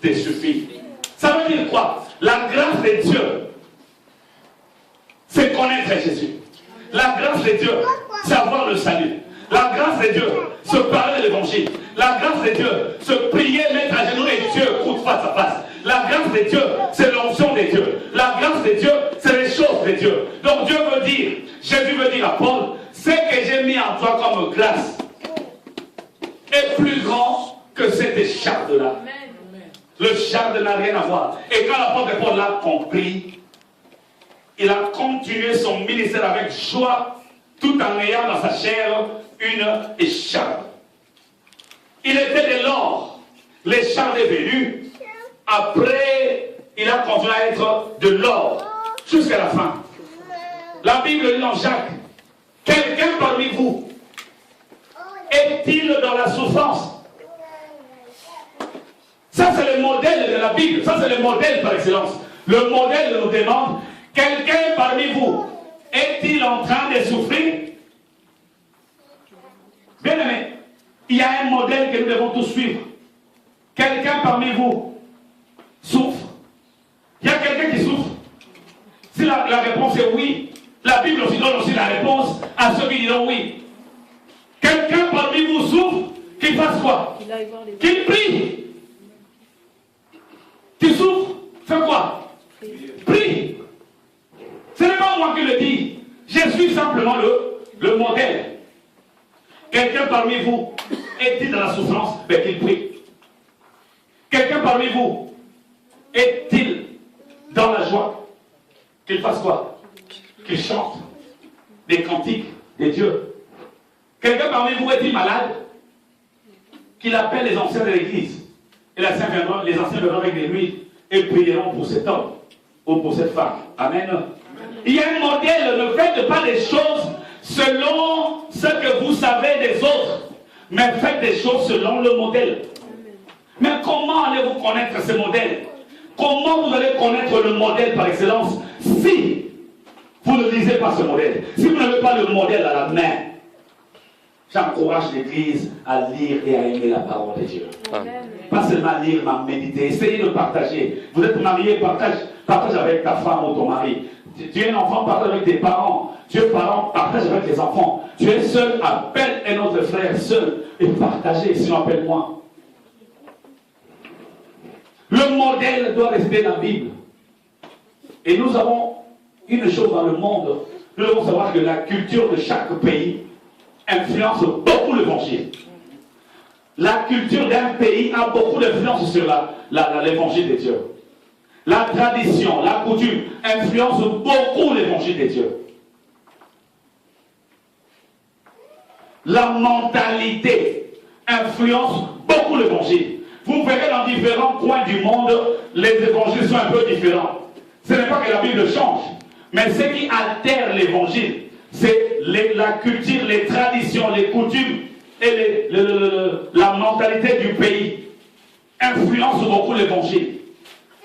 te suffit. Ça veut dire quoi? La grâce de Dieu, c'est connaître Jésus. La grâce de Dieu, c'est avoir le salut. La grâce de Dieu, c'est parler de l'évangile. La grâce de Dieu, c'est prier, mettre à genoux et Dieu écoute face à face. La grâce de Dieu, c'est l'onction de Dieu. La grâce de Dieu, c'est les choses de Dieu. Donc Dieu veut dire, Jésus veut dire à Paul, ce que j'ai mis en toi comme grâce est plus grand que cette écharpe-là. Le charde n'a rien à voir. Et quand l'apôtre Paul l'a compris, il a continué son ministère avec joie, tout en ayant dans sa chair une écharpe. Il était de l'or. L'écharpe est venue. Après, il a continué à être de l'or jusqu'à la fin. La Bible dit dans Jacques, quelqu'un parmi vous est-il dans la souffrance? Ça, c'est le modèle de la Bible. Ça, c'est le modèle par excellence. Le modèle nous demande, quelqu'un parmi vous est-il en train de souffrir? Bien aimé, il y a un modèle que nous devons tous suivre. Quelqu'un parmi vous souffre? Il y a quelqu'un qui souffre? Si la réponse est oui, la Bible aussi donne aussi la réponse à ceux qui diront oui. Quelqu'un parmi vous souffre, qu'il fasse quoi? Qu'il prie. Tu souffres, fais quoi? Prie. Ce n'est pas moi qui le dis. Je suis simplement le modèle. Quelqu'un parmi vous est-il dans la souffrance? Mais qu'il prie. Quelqu'un parmi vous est-il dans la joie? Qu'il fasse quoi? Qu'il chante des cantiques de Dieu. Quelqu'un parmi vous est-il malade? Qu'il appelle les anciens de l'église. Et les anciens viendront avec des nuits et prieront pour cet homme ou pour cette femme. Amen. Il y a un modèle. Ne faites pas des choses selon ce que vous savez des autres, mais faites des choses selon le modèle. Mais comment allez-vous connaître ce modèle? Comment vous allez connaître le modèle par excellence si vous ne lisez pas ce modèle? Si vous n'avez pas le modèle à la main? J'encourage l'Église à lire et à aimer la parole de Dieu. Amen. Pas seulement lire, mais méditer. Essayez de partager. Vous êtes marié, partage avec ta femme ou ton mari. Tu es un enfant, partage avec tes parents. Tu es parent, partage avec tes enfants. Tu es seul, appelle un autre frère seul et partagez, sinon appelle-moi. Le modèle doit rester la Bible. Et nous avons une chose dans le monde. Nous devons savoir que la culture de chaque pays influence beaucoup l'évangile. La culture d'un pays a beaucoup d'influence sur l'évangile de Dieu. La tradition, la coutume influence beaucoup l'évangile de Dieu. La mentalité influence beaucoup l'évangile. Vous verrez dans différents coins du monde, les évangiles sont un peu différents. Ce n'est pas que la Bible change, mais ce qui altère l'évangile, c'est la culture, les traditions, les coutumes et la mentalité du pays influencent beaucoup l'évangile.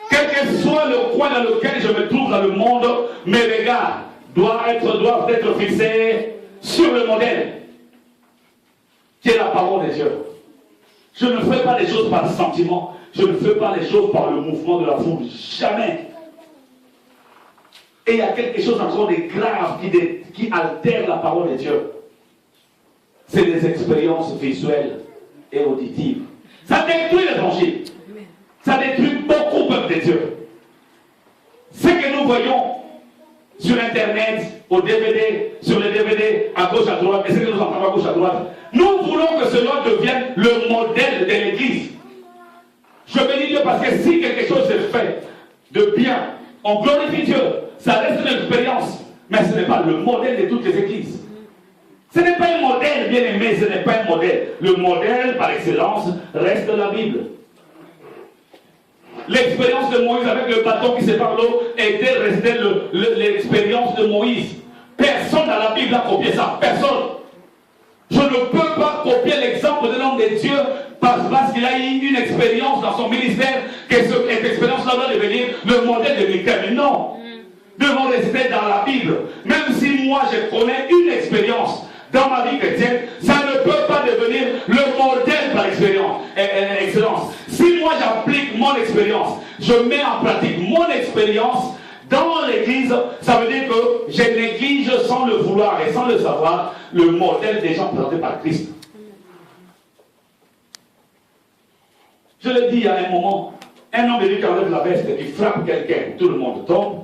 Quel que soit le coin dans lequel je me trouve dans le monde, mes regards doivent être fixés sur le modèle qui est la parole de Dieu. Je ne fais pas les choses par sentiment, je ne fais pas les choses par le mouvement de la foule, jamais. Et il y a quelque chose encore de grave qui altère la parole de Dieu. C'est les expériences visuelles et auditives. Ça détruit l'évangile. Ça détruit beaucoup le peuple de Dieu. Ce que nous voyons sur Internet, au DVD, sur les DVD, à gauche, à droite, et ce que nous entendons à gauche, à droite. Nous voulons que cela devienne le modèle de l'Église. Je bénis Dieu parce que si quelque chose est fait de bien, on glorifie Dieu, ça reste une expérience, mais ce n'est pas le modèle de toutes les églises. Ce n'est pas un modèle, bien aimé, ce n'est pas un modèle. Le modèle par excellence reste la Bible. L'expérience de Moïse avec le bâton qui sépare l'eau était restée l'expérience de Moïse. Personne dans la Bible n'a copié ça. Personne. Je ne peux pas copier l'exemple de l'homme de Dieu parce qu'il a eu une expérience dans son ministère, que cette expérience-là doit devenir le modèle de Michel. Non. Nous devons rester dans la Bible. Même si moi je connais une expérience dans ma vie chrétienne, ça ne peut pas devenir le modèle par excellence. Si moi j'applique mon expérience, je mets en pratique mon expérience dans l'église, ça veut dire que je néglige sans le vouloir et sans le savoir le modèle des gens présentés par Christ. Je l'ai dit à un moment, un homme de Dieu qui enlève la veste et qui frappe quelqu'un, tout le monde tombe.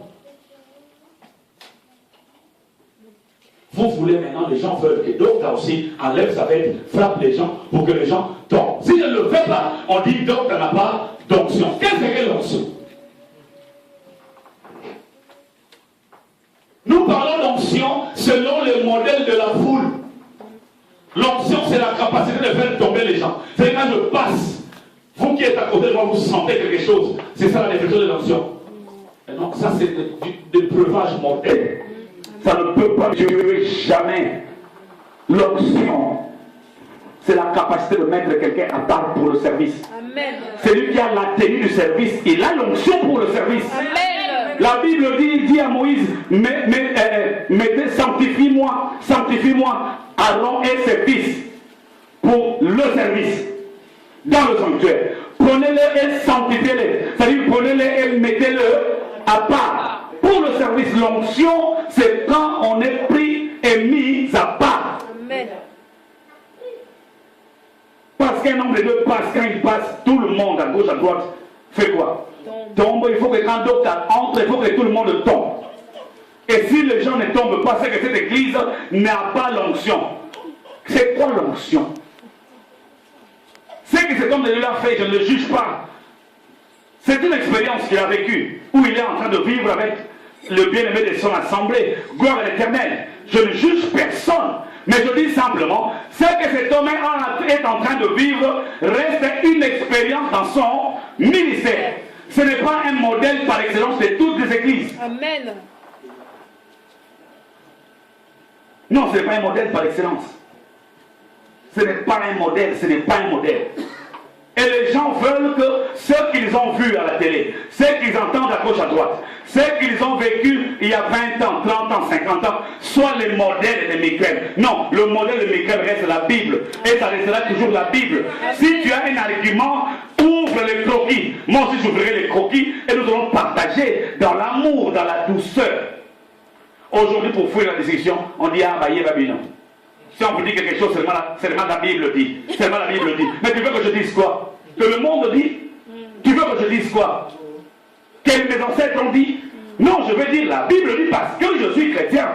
Vous voulez maintenant, les gens veulent que d'autres aussi enlèvent sa veste, frappe les gens pour que les gens tombent. Si je ne le fais pas, on dit donc on n'a pas d'onction. Qu'est-ce que l'onction? Nous parlons d'onction selon le modèle de la foule. L'onction, c'est la capacité de faire tomber les gens. C'est quand je passe, vous qui êtes à côté de moi, vous sentez quelque chose. C'est ça la définition de l'onction. Et donc ça, c'est des breuvages mortels. Ça ne peut pas durer jamais. L'onction, c'est la capacité de mettre quelqu'un à part pour le service. Amen. Celui qui a la tenue du service, il a l'onction pour le service. Amen. La Bible dit à Moïse, sanctifie-moi, Aaron et ses fils pour le service dans le sanctuaire. Prenez-les et sanctifiez-les. C'est-à-dire, prenez-les et mettez-les à part. Pour le service, l'onction, c'est quand on est pris et mis à part. Amen. Parce qu'un homme de Dieu passe, quand il passe, tout le monde à gauche, à droite, fait quoi? Tombe. Il faut que quand docteur entre, il faut que tout le monde tombe. Et si les gens ne tombent pas, c'est que cette église n'a pas l'onction. C'est quoi l'onction? Ce que cet homme de Dieu a fait, je ne le juge pas. C'est une expérience qu'il a vécue, où il est en train de vivre avec le bien-aimé de son assemblée. Gloire à l'Éternel. Je ne juge personne, mais je dis simplement, ce que cet homme est en train de vivre reste une expérience dans son ministère. Ce n'est pas un modèle par excellence de toutes les églises. Amen. Non, ce n'est pas un modèle par excellence. Ce n'est pas un modèle, ce n'est pas un modèle. Et les gens veulent que ce qu'ils ont vu à la télé, ce qu'ils entendent à gauche à droite, ce qu'ils ont vécu il y a 20 ans, 30 ans, 50 ans, soient les modèles de Michel. Non, le modèle de Michel reste la Bible. Et ça restera toujours la Bible. Si tu as un argument, ouvre les croquis. Moi aussi j'ouvrirai les croquis et nous allons partager dans l'amour, dans la douceur. Aujourd'hui, pour fuir la discussion, on dit ah, bah, Babylone. Si on vous dit quelque chose, seulement la Bible dit. Seulement la Bible dit. Mais tu veux que je dise quoi? Que le monde dit? Tu veux que je dise quoi? Que mes ancêtres ont dit? Non, je veux dire la Bible dit parce que je suis chrétien.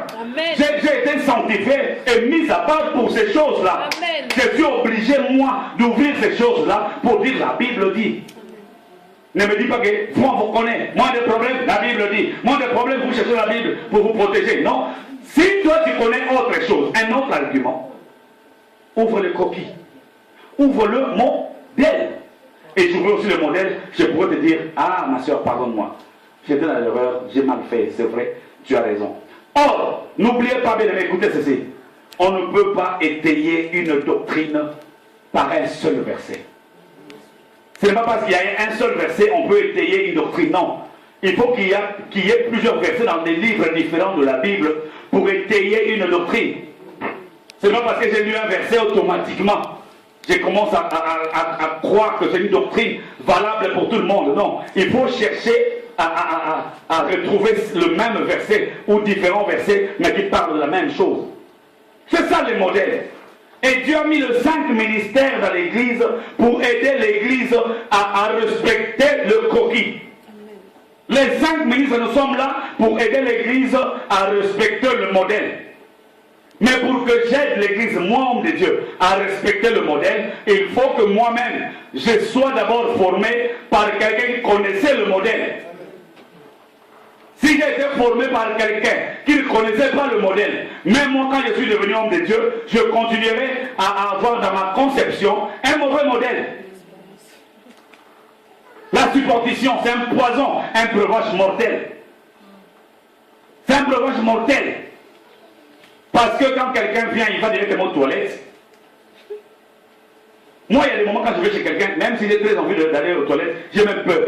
J'ai été sanctifié et mis à part pour ces choses-là. Je suis obligé, moi, d'ouvrir ces choses-là pour dire la Bible dit. Ne me dis pas que moi vous connaissez. Moins de problèmes, la Bible dit. Moins de problèmes, vous cherchez la Bible pour vous protéger. Non. Si toi tu connais autre chose, un autre argument, ouvre le coquille. Ouvre le modèle. Et j'ouvre aussi le modèle, je pourrais te dire, ah ma soeur, pardonne-moi. J'étais dans l'erreur, j'ai mal fait, c'est vrai, tu as raison. Or, n'oubliez pas bien de m'écouter ceci. On ne peut pas étayer une doctrine par un seul verset. Ce n'est pas parce qu'il y a un seul verset, on peut étayer une doctrine, non. Il faut qu'il y ait plusieurs versets dans des livres différents de la Bible pour étayer une doctrine. Ce n'est pas parce que j'ai lu un verset automatiquement. Je commence à croire que c'est une doctrine valable pour tout le monde. Non, il faut chercher à retrouver le même verset ou différents versets, mais qui parlent de la même chose. C'est ça le modèle. Et Dieu a mis les 5 ministères dans l'église pour aider l'église à respecter le coquille. Les 5 ministres, nous sommes là pour aider l'Église à respecter le modèle. Mais pour que j'aide l'Église, moi, homme de Dieu, à respecter le modèle, il faut que moi-même, je sois d'abord formé par quelqu'un qui connaissait le modèle. Si j'ai été formé par quelqu'un qui ne connaissait pas le modèle, même moi, quand je suis devenu homme de Dieu, je continuerai à avoir dans ma conception un mauvais modèle. La superstition, c'est un poison, un breuvage mortel. C'est un breuvage mortel. Parce que quand quelqu'un vient, il va directement aux toilettes. Moi, il y a des moments quand je vais chez quelqu'un, même si j'ai très envie d'aller aux toilettes, j'ai même peur.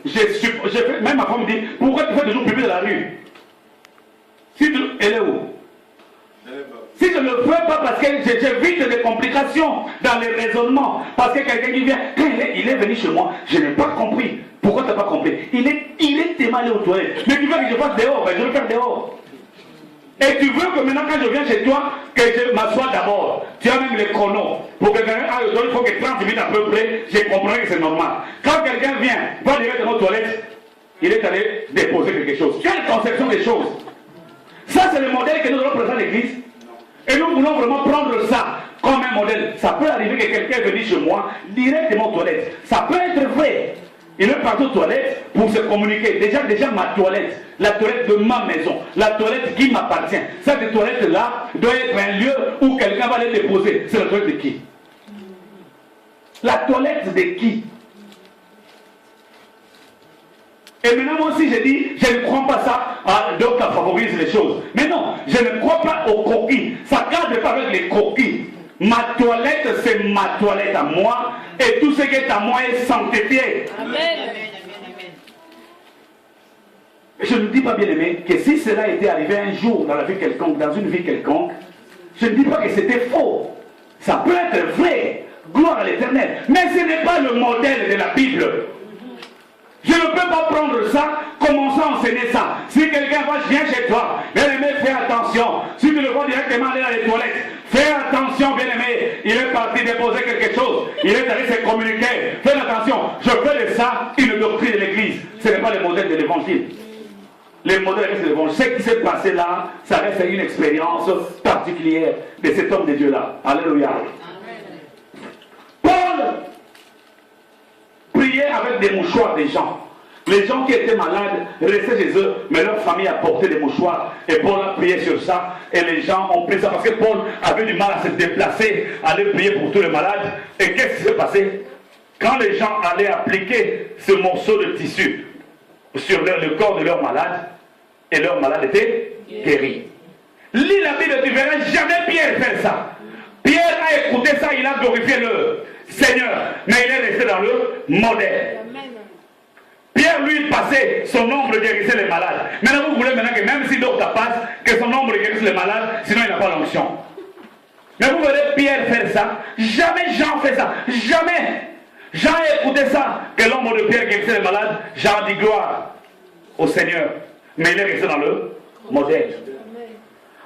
Même ma femme me dit, pourquoi tu fais toujours pipi dans la rue? Elle est où? Si je ne le fais pas parce que j'évite des complications dans les raisonnements, parce que quelqu'un qui vient, quand il est venu chez moi, je n'ai pas compris. Pourquoi tu n'as pas compris? Il est tellement allé aux toilettes. Mais tu veux que je fasse dehors? Ben je vais le faire dehors. Et tu veux que maintenant quand je viens chez toi, que je m'assoie d'abord. Tu as même les chronos. Pour que quelqu'un aille aux toilettes, il faut que 30 minutes à peu près, je comprends que c'est normal. Quand quelqu'un vient, va directement aux toilettes, il est allé déposer quelque chose. Quelle conception des choses? Ça, c'est le modèle que nous allons présenter à l'église. Et nous voulons vraiment prendre ça comme un modèle. Ça peut arriver que quelqu'un est venu chez moi directement aux toilettes. Ça peut être vrai. Il est parti aux toilettes pour se communiquer. Déjà ma toilette, la toilette de ma maison, la toilette qui m'appartient. Cette toilette-là doit être un lieu où quelqu'un va les déposer. C'est la toilette de qui? La toilette de qui? Et maintenant, moi aussi, j'ai dit, je ne crois pas ça, donc ça favorise les choses. Mais non, je ne crois pas aux coquilles. Ça ne cadre pas avec les coquilles. Ma toilette, c'est ma toilette à moi, et tout ce qui est à moi est sanctifié. Amen. Je ne dis pas, bien aimé, que si cela était arrivé un jour dans la vie quelconque, dans une vie quelconque, je ne dis pas que c'était faux. Ça peut être vrai, gloire à l'Éternel, mais ce n'est pas le modèle de la Bible. Je ne peux pas prendre ça, commencer à enseigner ça. Si quelqu'un vient chez toi, bien aimé, fais attention. Si tu le vois directement aller dans les toilettes, fais attention, bien aimé. Il est parti déposer quelque chose. Il est allé se communiquer. Fais attention. Je fais de ça une doctrine de l'Église. Ce n'est pas le modèle de l'Évangile. Le modèle de l'Évangile. Ce qui s'est passé là, ça reste une expérience particulière de cet homme de Dieu-là. Alléluia. Paul priait avec des mouchoirs des gens. Les gens qui étaient malades restaient chez eux, mais leur famille apportait des mouchoirs. Et Paul a prié sur ça. Et les gens ont pris ça parce que Paul avait du mal à se déplacer, à aller prier pour tous les malades. Et qu'est-ce qui s'est passé? Quand les gens allaient appliquer ce morceau de tissu sur le corps de leur malade, et leur malade était guéri. Lis la Bible, tu verras jamais Pierre faire ça. Pierre a écouté ça, il a glorifié le Seigneur, mais il est resté dans le modèle. Pierre, lui, passait, son ombre guérissait les malades. Maintenant, vous voulez maintenant que même si d'autres passent, que son ombre guérisse les malades, sinon il n'a pas l'onction. Mais vous verrez Pierre faire ça. Jamais Jean fait ça. Jamais. Jean a écouté ça, que l'ombre de Pierre guérissait les malades. Jean dit gloire au Seigneur. Mais il est resté dans le modèle.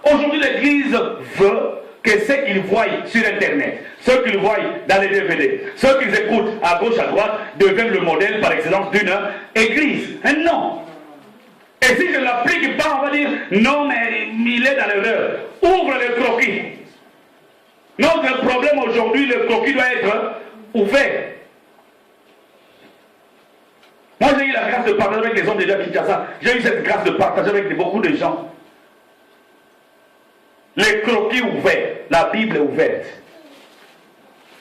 Aujourd'hui, l'Église veut que ceux qu'ils voient sur Internet, ceux qu'ils voient dans les DVD, ceux qu'ils écoutent à gauche, à droite, deviennent le modèle par excellence d'une église. Non. Et si je ne l'applique pas, on va dire, non, mais il est dans l'erreur. Ouvre le croquis. Notre problème aujourd'hui, le croquis doit être ouvert. Moi, j'ai eu la grâce de partager avec les hommes de Dieu à Kinshasa. J'ai eu cette grâce de partager avec beaucoup de gens. Les croquis ouverts, la Bible est ouverte.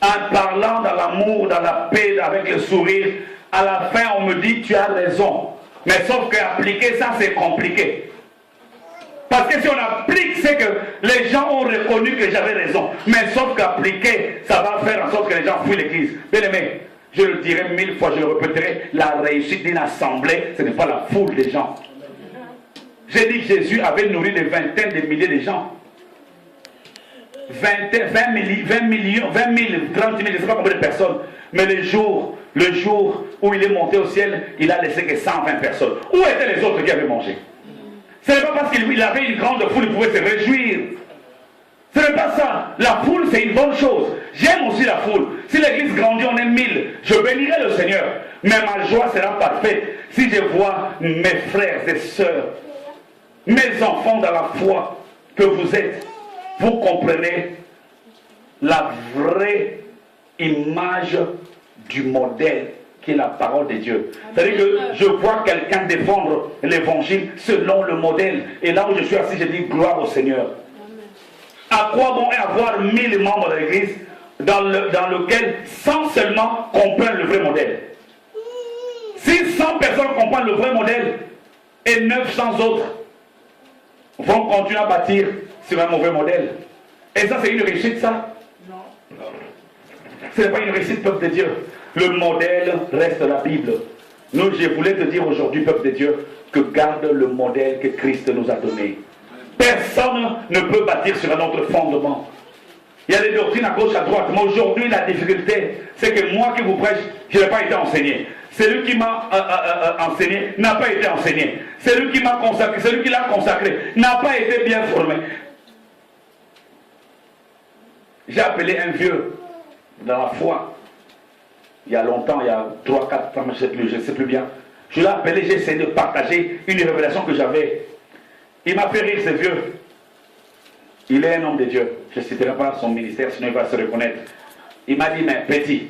En parlant dans l'amour, dans la paix, avec le sourire, à la fin on me dit tu as raison. Mais sauf qu'appliquer ça c'est compliqué. Parce que si on applique, c'est que les gens ont reconnu que j'avais raison. Mais sauf qu'appliquer, ça va faire en sorte que les gens fuient l'église. Bien aimé, je le dirai 1000 fois, je le répéterai, la réussite d'une assemblée, ce n'est pas la foule des gens. J'ai dit que Jésus avait nourri des vingtaines de milliers de gens. 20 000, 30 000, je ne sais pas combien de personnes. Mais le jour où il est monté au ciel, il a laissé que 120 personnes. Où étaient les autres qui avaient mangé? Ce n'est pas parce qu'il avait une grande foule, il pouvait se réjouir. Ce n'est pas ça. La foule, c'est une bonne chose. J'aime aussi la foule. Si l'église grandit, on est 1000. Je bénirai le Seigneur. Mais ma joie sera parfaite si je vois mes frères et sœurs, mes enfants dans la foi que vous êtes, vous comprenez la vraie image du modèle qui est la parole de Dieu. C'est-à-dire que je vois quelqu'un défendre l'évangile selon le modèle. Et là où je suis assis, je dis gloire au Seigneur. À quoi bon avoir 1000 membres de l'église dans lequel 100 seulement comprennent le vrai modèle? Si 100 personnes comprennent le vrai modèle et 900 autres vont continuer à bâtir sur un mauvais modèle. Et ça, c'est une réussite, ça? Non. Ce n'est pas une réussite, peuple de Dieu. Le modèle reste la Bible. Nous, je voulais te dire aujourd'hui, peuple de Dieu, que garde le modèle que Christ nous a donné. Personne ne peut bâtir sur un autre fondement. Il y a des doctrines à gauche, à droite. Mais aujourd'hui, la difficulté, c'est que moi qui vous prêche, je n'ai pas été enseigné. Celui qui m'a enseigné n'a pas été enseigné. Celui qui m'a consacré, celui qui l'a consacré, n'a pas été bien formé. J'ai appelé un vieux dans la foi, il y a longtemps, il y a 3, 4 ans, je ne sais plus bien. Je l'ai appelé, j'ai essayé de partager une révélation que j'avais. Il m'a fait rire, ce vieux. Il est un homme de Dieu. Je ne citerai pas son ministère, sinon il va se reconnaître. Il m'a dit, mais petit,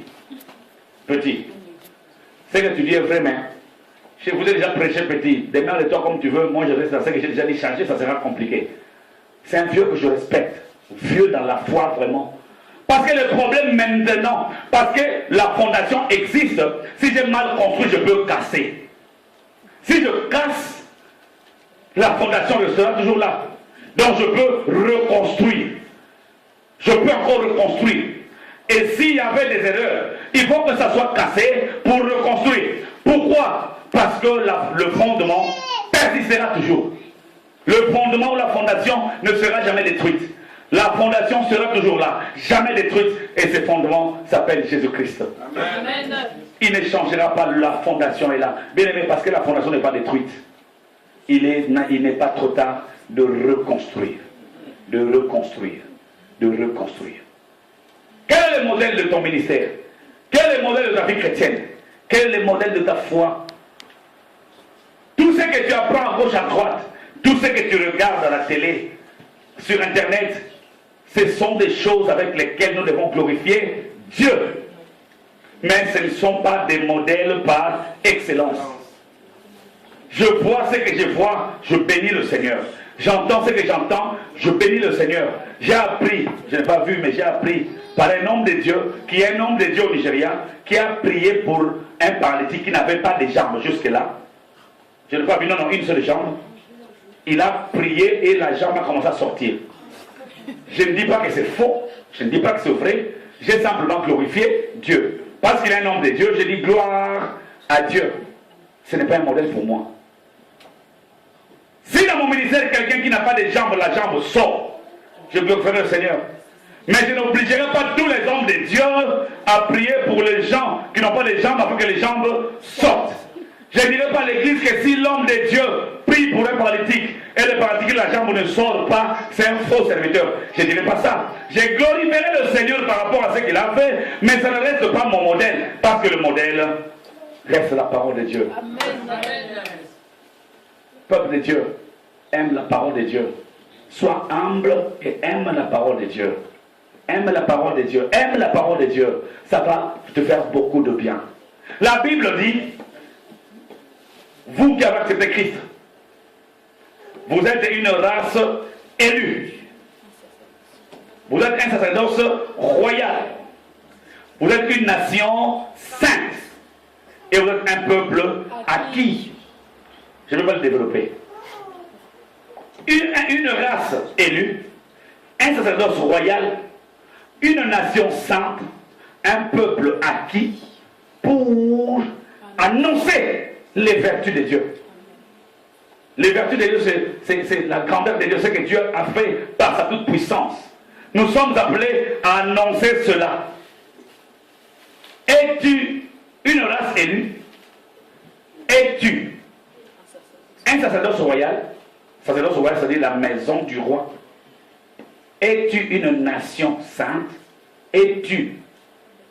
ce que tu dis est vrai, mais je vous ai déjà prêché petit. Démerde-toi comme tu veux, moi je reste dans ce que j'ai déjà dit, changer, ça sera compliqué. C'est un vieux que je respecte. Vieux dans la foi, vraiment. Parce que le problème maintenant, parce que la fondation existe, si j'ai mal construit, je peux casser. Si je casse, la fondation restera toujours là. Donc je peux reconstruire. Je peux encore reconstruire. Et s'il y avait des erreurs, il faut que ça soit cassé pour reconstruire. Pourquoi? Parce que le fondement persistera toujours. Le fondement ou la fondation ne sera jamais détruite. La fondation sera toujours là, jamais détruite. Et ce fondement s'appelle Jésus-Christ. Amen. Il ne changera pas, la fondation est là. Bien aimé, parce que la fondation n'est pas détruite. Il n'est pas trop tard de reconstruire. De reconstruire. De reconstruire. Quel est le modèle de ton ministère? Quel est le modèle de ta vie chrétienne? Quel est le modèle de ta foi? Tout ce que tu apprends à gauche, à droite, tout ce que tu regardes à la télé, sur Internet, ce sont des choses avec lesquelles nous devons glorifier Dieu. Mais ce ne sont pas des modèles par excellence. Je vois ce que je vois, je bénis le Seigneur. J'entends ce que j'entends, je bénis le Seigneur. J'ai appris, je n'ai pas vu, mais j'ai appris par un homme de Dieu, qui est un homme de Dieu au Nigeria, qui a prié pour un paralytique qui n'avait pas de jambes jusque-là. Je n'ai pas vu, non, une seule jambe. Il a prié et la jambe a commencé à sortir. Je ne dis pas que c'est faux, je ne dis pas que c'est vrai, j'ai simplement glorifié Dieu. Parce qu'il est un homme de Dieu, je dis gloire à Dieu. Ce n'est pas un modèle pour moi. Si dans mon ministère, quelqu'un qui n'a pas de jambes, la jambe sort, je glorifierai le Seigneur. Mais je n'obligerai pas tous les hommes de Dieu à prier pour les gens qui n'ont pas de jambes afin que les jambes sortent. Je ne dirai pas à l'église que si l'homme de Dieu prie pour un paralytique et le paralytique, la jambe ne sort pas, c'est un faux serviteur. Je ne dirai pas ça. Je glorifierai le Seigneur par rapport à ce qu'il a fait, mais ça ne reste pas mon modèle, parce que le modèle reste la parole de Dieu. Amen. Peuple de Dieu, aime la parole de Dieu. Sois humble et aime la parole de Dieu. Aime la parole de Dieu. Aime la parole de Dieu. Ça va te faire beaucoup de bien. La Bible dit, vous qui avez accepté Christ, vous êtes une race élue. Vous êtes un sacerdoce royal. Vous êtes une nation sainte. Et vous êtes un peuple acquis. Je ne vais pas le développer. Une race élue, un sacerdoce royal, une nation sainte, un peuple acquis pour annoncer les vertus de Dieu. Les vertus de Dieu, c'est la grandeur de Dieu, ce que Dieu a fait par sa toute puissance. Nous sommes appelés à annoncer cela. Es-tu une race élue? Es-tu un sacerdoce royal? Sacerdoce royal, c'est-à-dire la maison du roi. Es-tu une nation sainte? Es-tu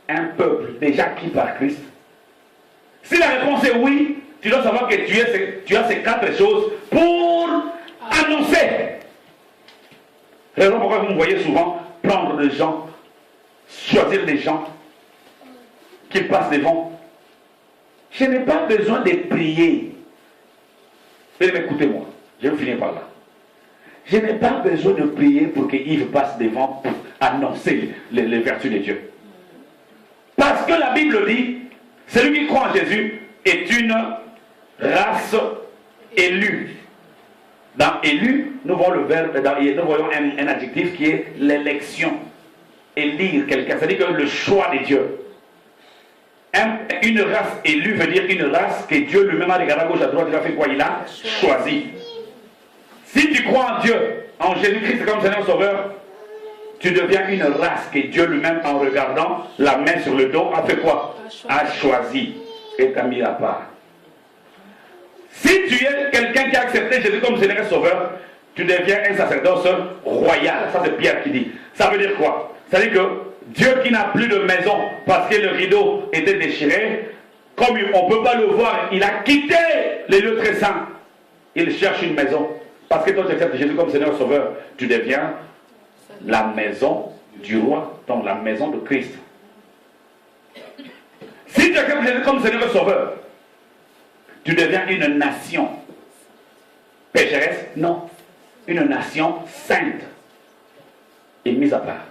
un peuple déjà acquis par Christ? Si la réponse est oui, tu dois savoir que tu as ces 4 choses pour annoncer. Raison pourquoi vous me voyez souvent prendre des gens, choisir des gens qui passent devant. Je n'ai pas besoin de prier. Écoutez-moi, je vais finir par là. Je n'ai pas besoin de prier pour que Yves passe devant pour annoncer les vertus de Dieu. Parce que la Bible dit, celui qui croit en Jésus est une race élue. Dans élu, nous voyons le verbe, nous voyons un adjectif qui est l'élection. Élire quelqu'un, c'est-à-dire que le choix de Dieu. Une race élue veut dire une race que Dieu lui-même a regardé à gauche à droite, il a fait quoi? Il a choisi. Si tu crois en Dieu, en Jésus-Christ comme Seigneur Sauveur, tu deviens une race que Dieu lui-même, en regardant la main sur le dos, a fait quoi? A choisi et t'a mis à part. Si tu es quelqu'un qui a accepté Jésus comme Seigneur Sauveur, tu deviens un sacerdoce royal. Ça c'est Pierre qui dit. Ça veut dire quoi? Ça veut dire que Dieu qui n'a plus de maison parce que le rideau était déchiré, comme on ne peut pas le voir, il a quitté les lieux très saints. Il cherche une maison. Parce que toi tu acceptes Jésus comme Seigneur Sauveur, tu deviens la maison du roi, donc la maison de Christ. Si tu acceptes Jésus comme Seigneur Sauveur, tu deviens une nation pécheresse? Non. Une nation sainte et mise à part.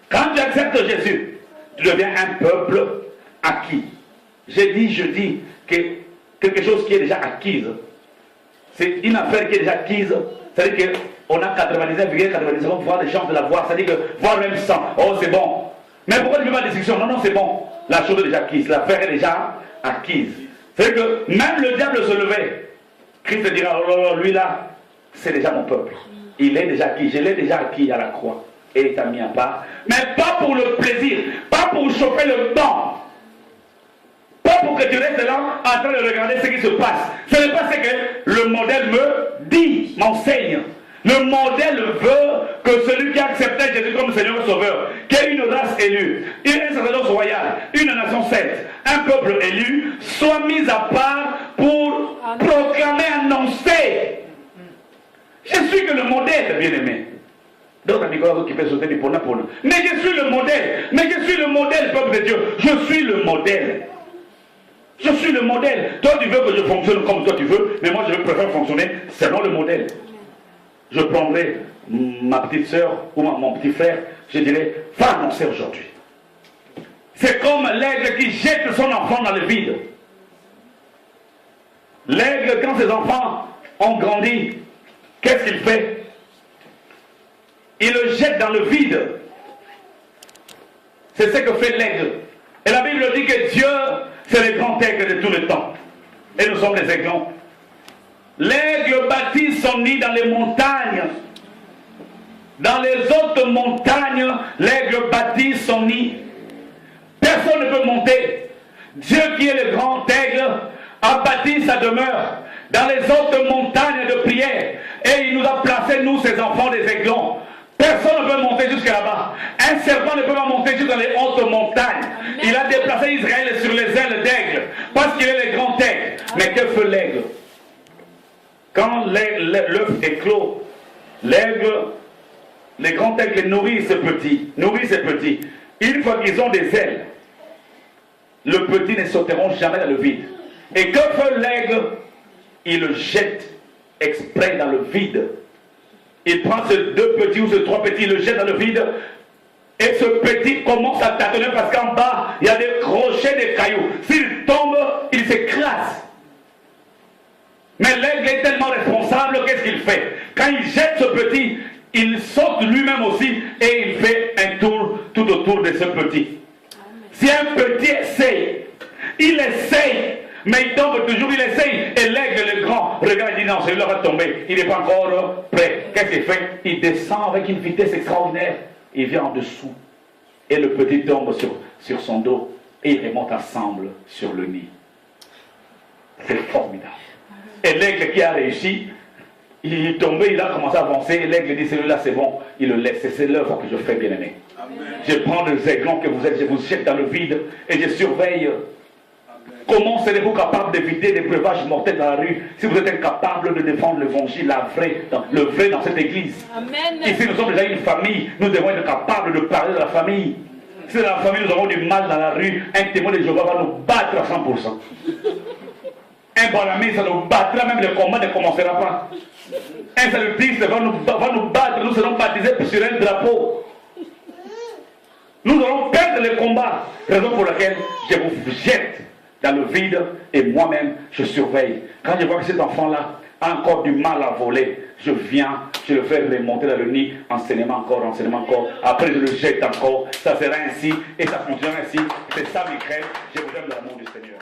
Quand tu acceptes Jésus, tu deviens un peuple acquis. Je dis que quelque chose qui est déjà acquise, c'est une affaire qui est déjà acquise. C'est-à-dire qu'on a 99,99% voir les chances de la voir. C'est-à-dire que voir même 100, oh c'est bon. Mais pourquoi tu ne fais pas de discussion? Non, c'est bon. La chose est déjà acquise. L'affaire est déjà acquise. C'est-à-dire que même le diable se levait. Christ dira, oh, lui là, c'est déjà mon peuple. Il est déjà acquis. Je l'ai déjà acquis à la croix. Et il t'a mis à part. Mais pas pour le plaisir. Pas pour chauffer le temps. Pas pour que tu restes là en train de regarder ce qui se passe. Ce n'est pas ce que le modèle me dit, m'enseigne. Le modèle veut que celui qui a accepté Jésus comme Seigneur Sauveur, qui est une race élue, un sacerdoce royal, une nation sainte, un peuple élu, soit mis à part pour proclamer, annoncer. Je suis que le modèle, bien-aimé. D'autres amis qui peuvent sauter du pona. Mais je suis le modèle. Mais je suis le modèle, peuple de Dieu. Je suis le modèle. Je suis le modèle. Toi, tu veux que je fonctionne comme toi tu veux, mais moi, je préfère fonctionner selon le modèle. Je prendrai ma petite soeur ou mon petit frère, je dirais, va annoncer aujourd'hui. C'est comme l'aigle qui jette son enfant dans le vide. L'aigle, quand ses enfants ont grandi, qu'est-ce qu'il fait? Il le jette dans le vide. C'est ce que fait l'aigle. Et la Bible dit que Dieu, c'est le grand aigle de tout le temps. Et nous sommes les aiglons. L'aigle bâtit son nid dans les montagnes. Dans les hautes montagnes, l'aigle bâtit son nid. Personne ne peut monter. Dieu qui est le grand aigle a bâti sa demeure dans les hautes montagnes de prière. Et il nous a placés, nous, ses enfants, des aiglons. Personne ne peut monter jusqu'à là-bas. Un serpent ne peut pas monter jusqu'à les hautes montagnes. Il a déplacé Israël sur les ailes d'aigle. Parce qu'il est le grand aigle. Mais que fait l'aigle? Quand l'œuf éclot, l'aigle, les grands aigles nourrissent ses petits. Une fois qu'ils ont des ailes, le petit ne sauteront jamais dans le vide. Et que fait l'aigle? Il le jette exprès dans le vide. Il prend ces 2 petits ou ces 3 petits, il le jette dans le vide. Et ce petit commence à tâtonner parce qu'en bas, il y a des crochets, des cailloux. S'il tombe, il s'écrase. Mais l'aigle est tellement responsable, qu'est-ce qu'il fait? Quand il jette ce petit, il saute lui-même aussi et il fait un tour tout autour de ce petit. Si un petit essaye, il essaye, mais il tombe toujours, il essaye. Et l'aigle, le grand, regarde, il dit non, celui-là va tomber. Il n'est pas encore prêt. Qu'est-ce qu'il fait? Il descend avec une vitesse extraordinaire. Il vient en dessous. Et le petit tombe sur son dos. Et ils remontent ensemble sur le nid. C'est formidable. Et l'aigle qui a réussi, il est tombé, il a commencé à avancer. Et l'aigle dit celui-là c'est bon. Il le laisse. C'est l'œuvre que je fais, bien aimé. Je prends les aiglons que vous êtes, je vous jette dans le vide et je surveille Comment serez-vous capable d'éviter des breuvages mortels dans la rue si vous êtes incapable de défendre l'évangile, le vrai dans cette église? Amen. Ici, nous sommes déjà une famille. Nous devons être capables de parler de la famille. Si dans la famille, nous avons du mal dans la rue, un témoin de Jéhovah va nous battre à 100%. Un bon ami, ça nous battra, même le combat ne commencera pas. Un salutiste va nous battre, nous serons baptisés sur un drapeau. Nous allons perdre le combat. Raison pour laquelle je vous jette dans le vide et moi-même je surveille. Quand je vois que cet enfant-là a encore du mal à voler, je viens, je le fais remonter dans le nid, enseignement encore. Après je le jette encore. Ça sera ainsi et ça fonctionnera ainsi. C'est ça mes crêpes. Je vous aime dans l'amour du Seigneur.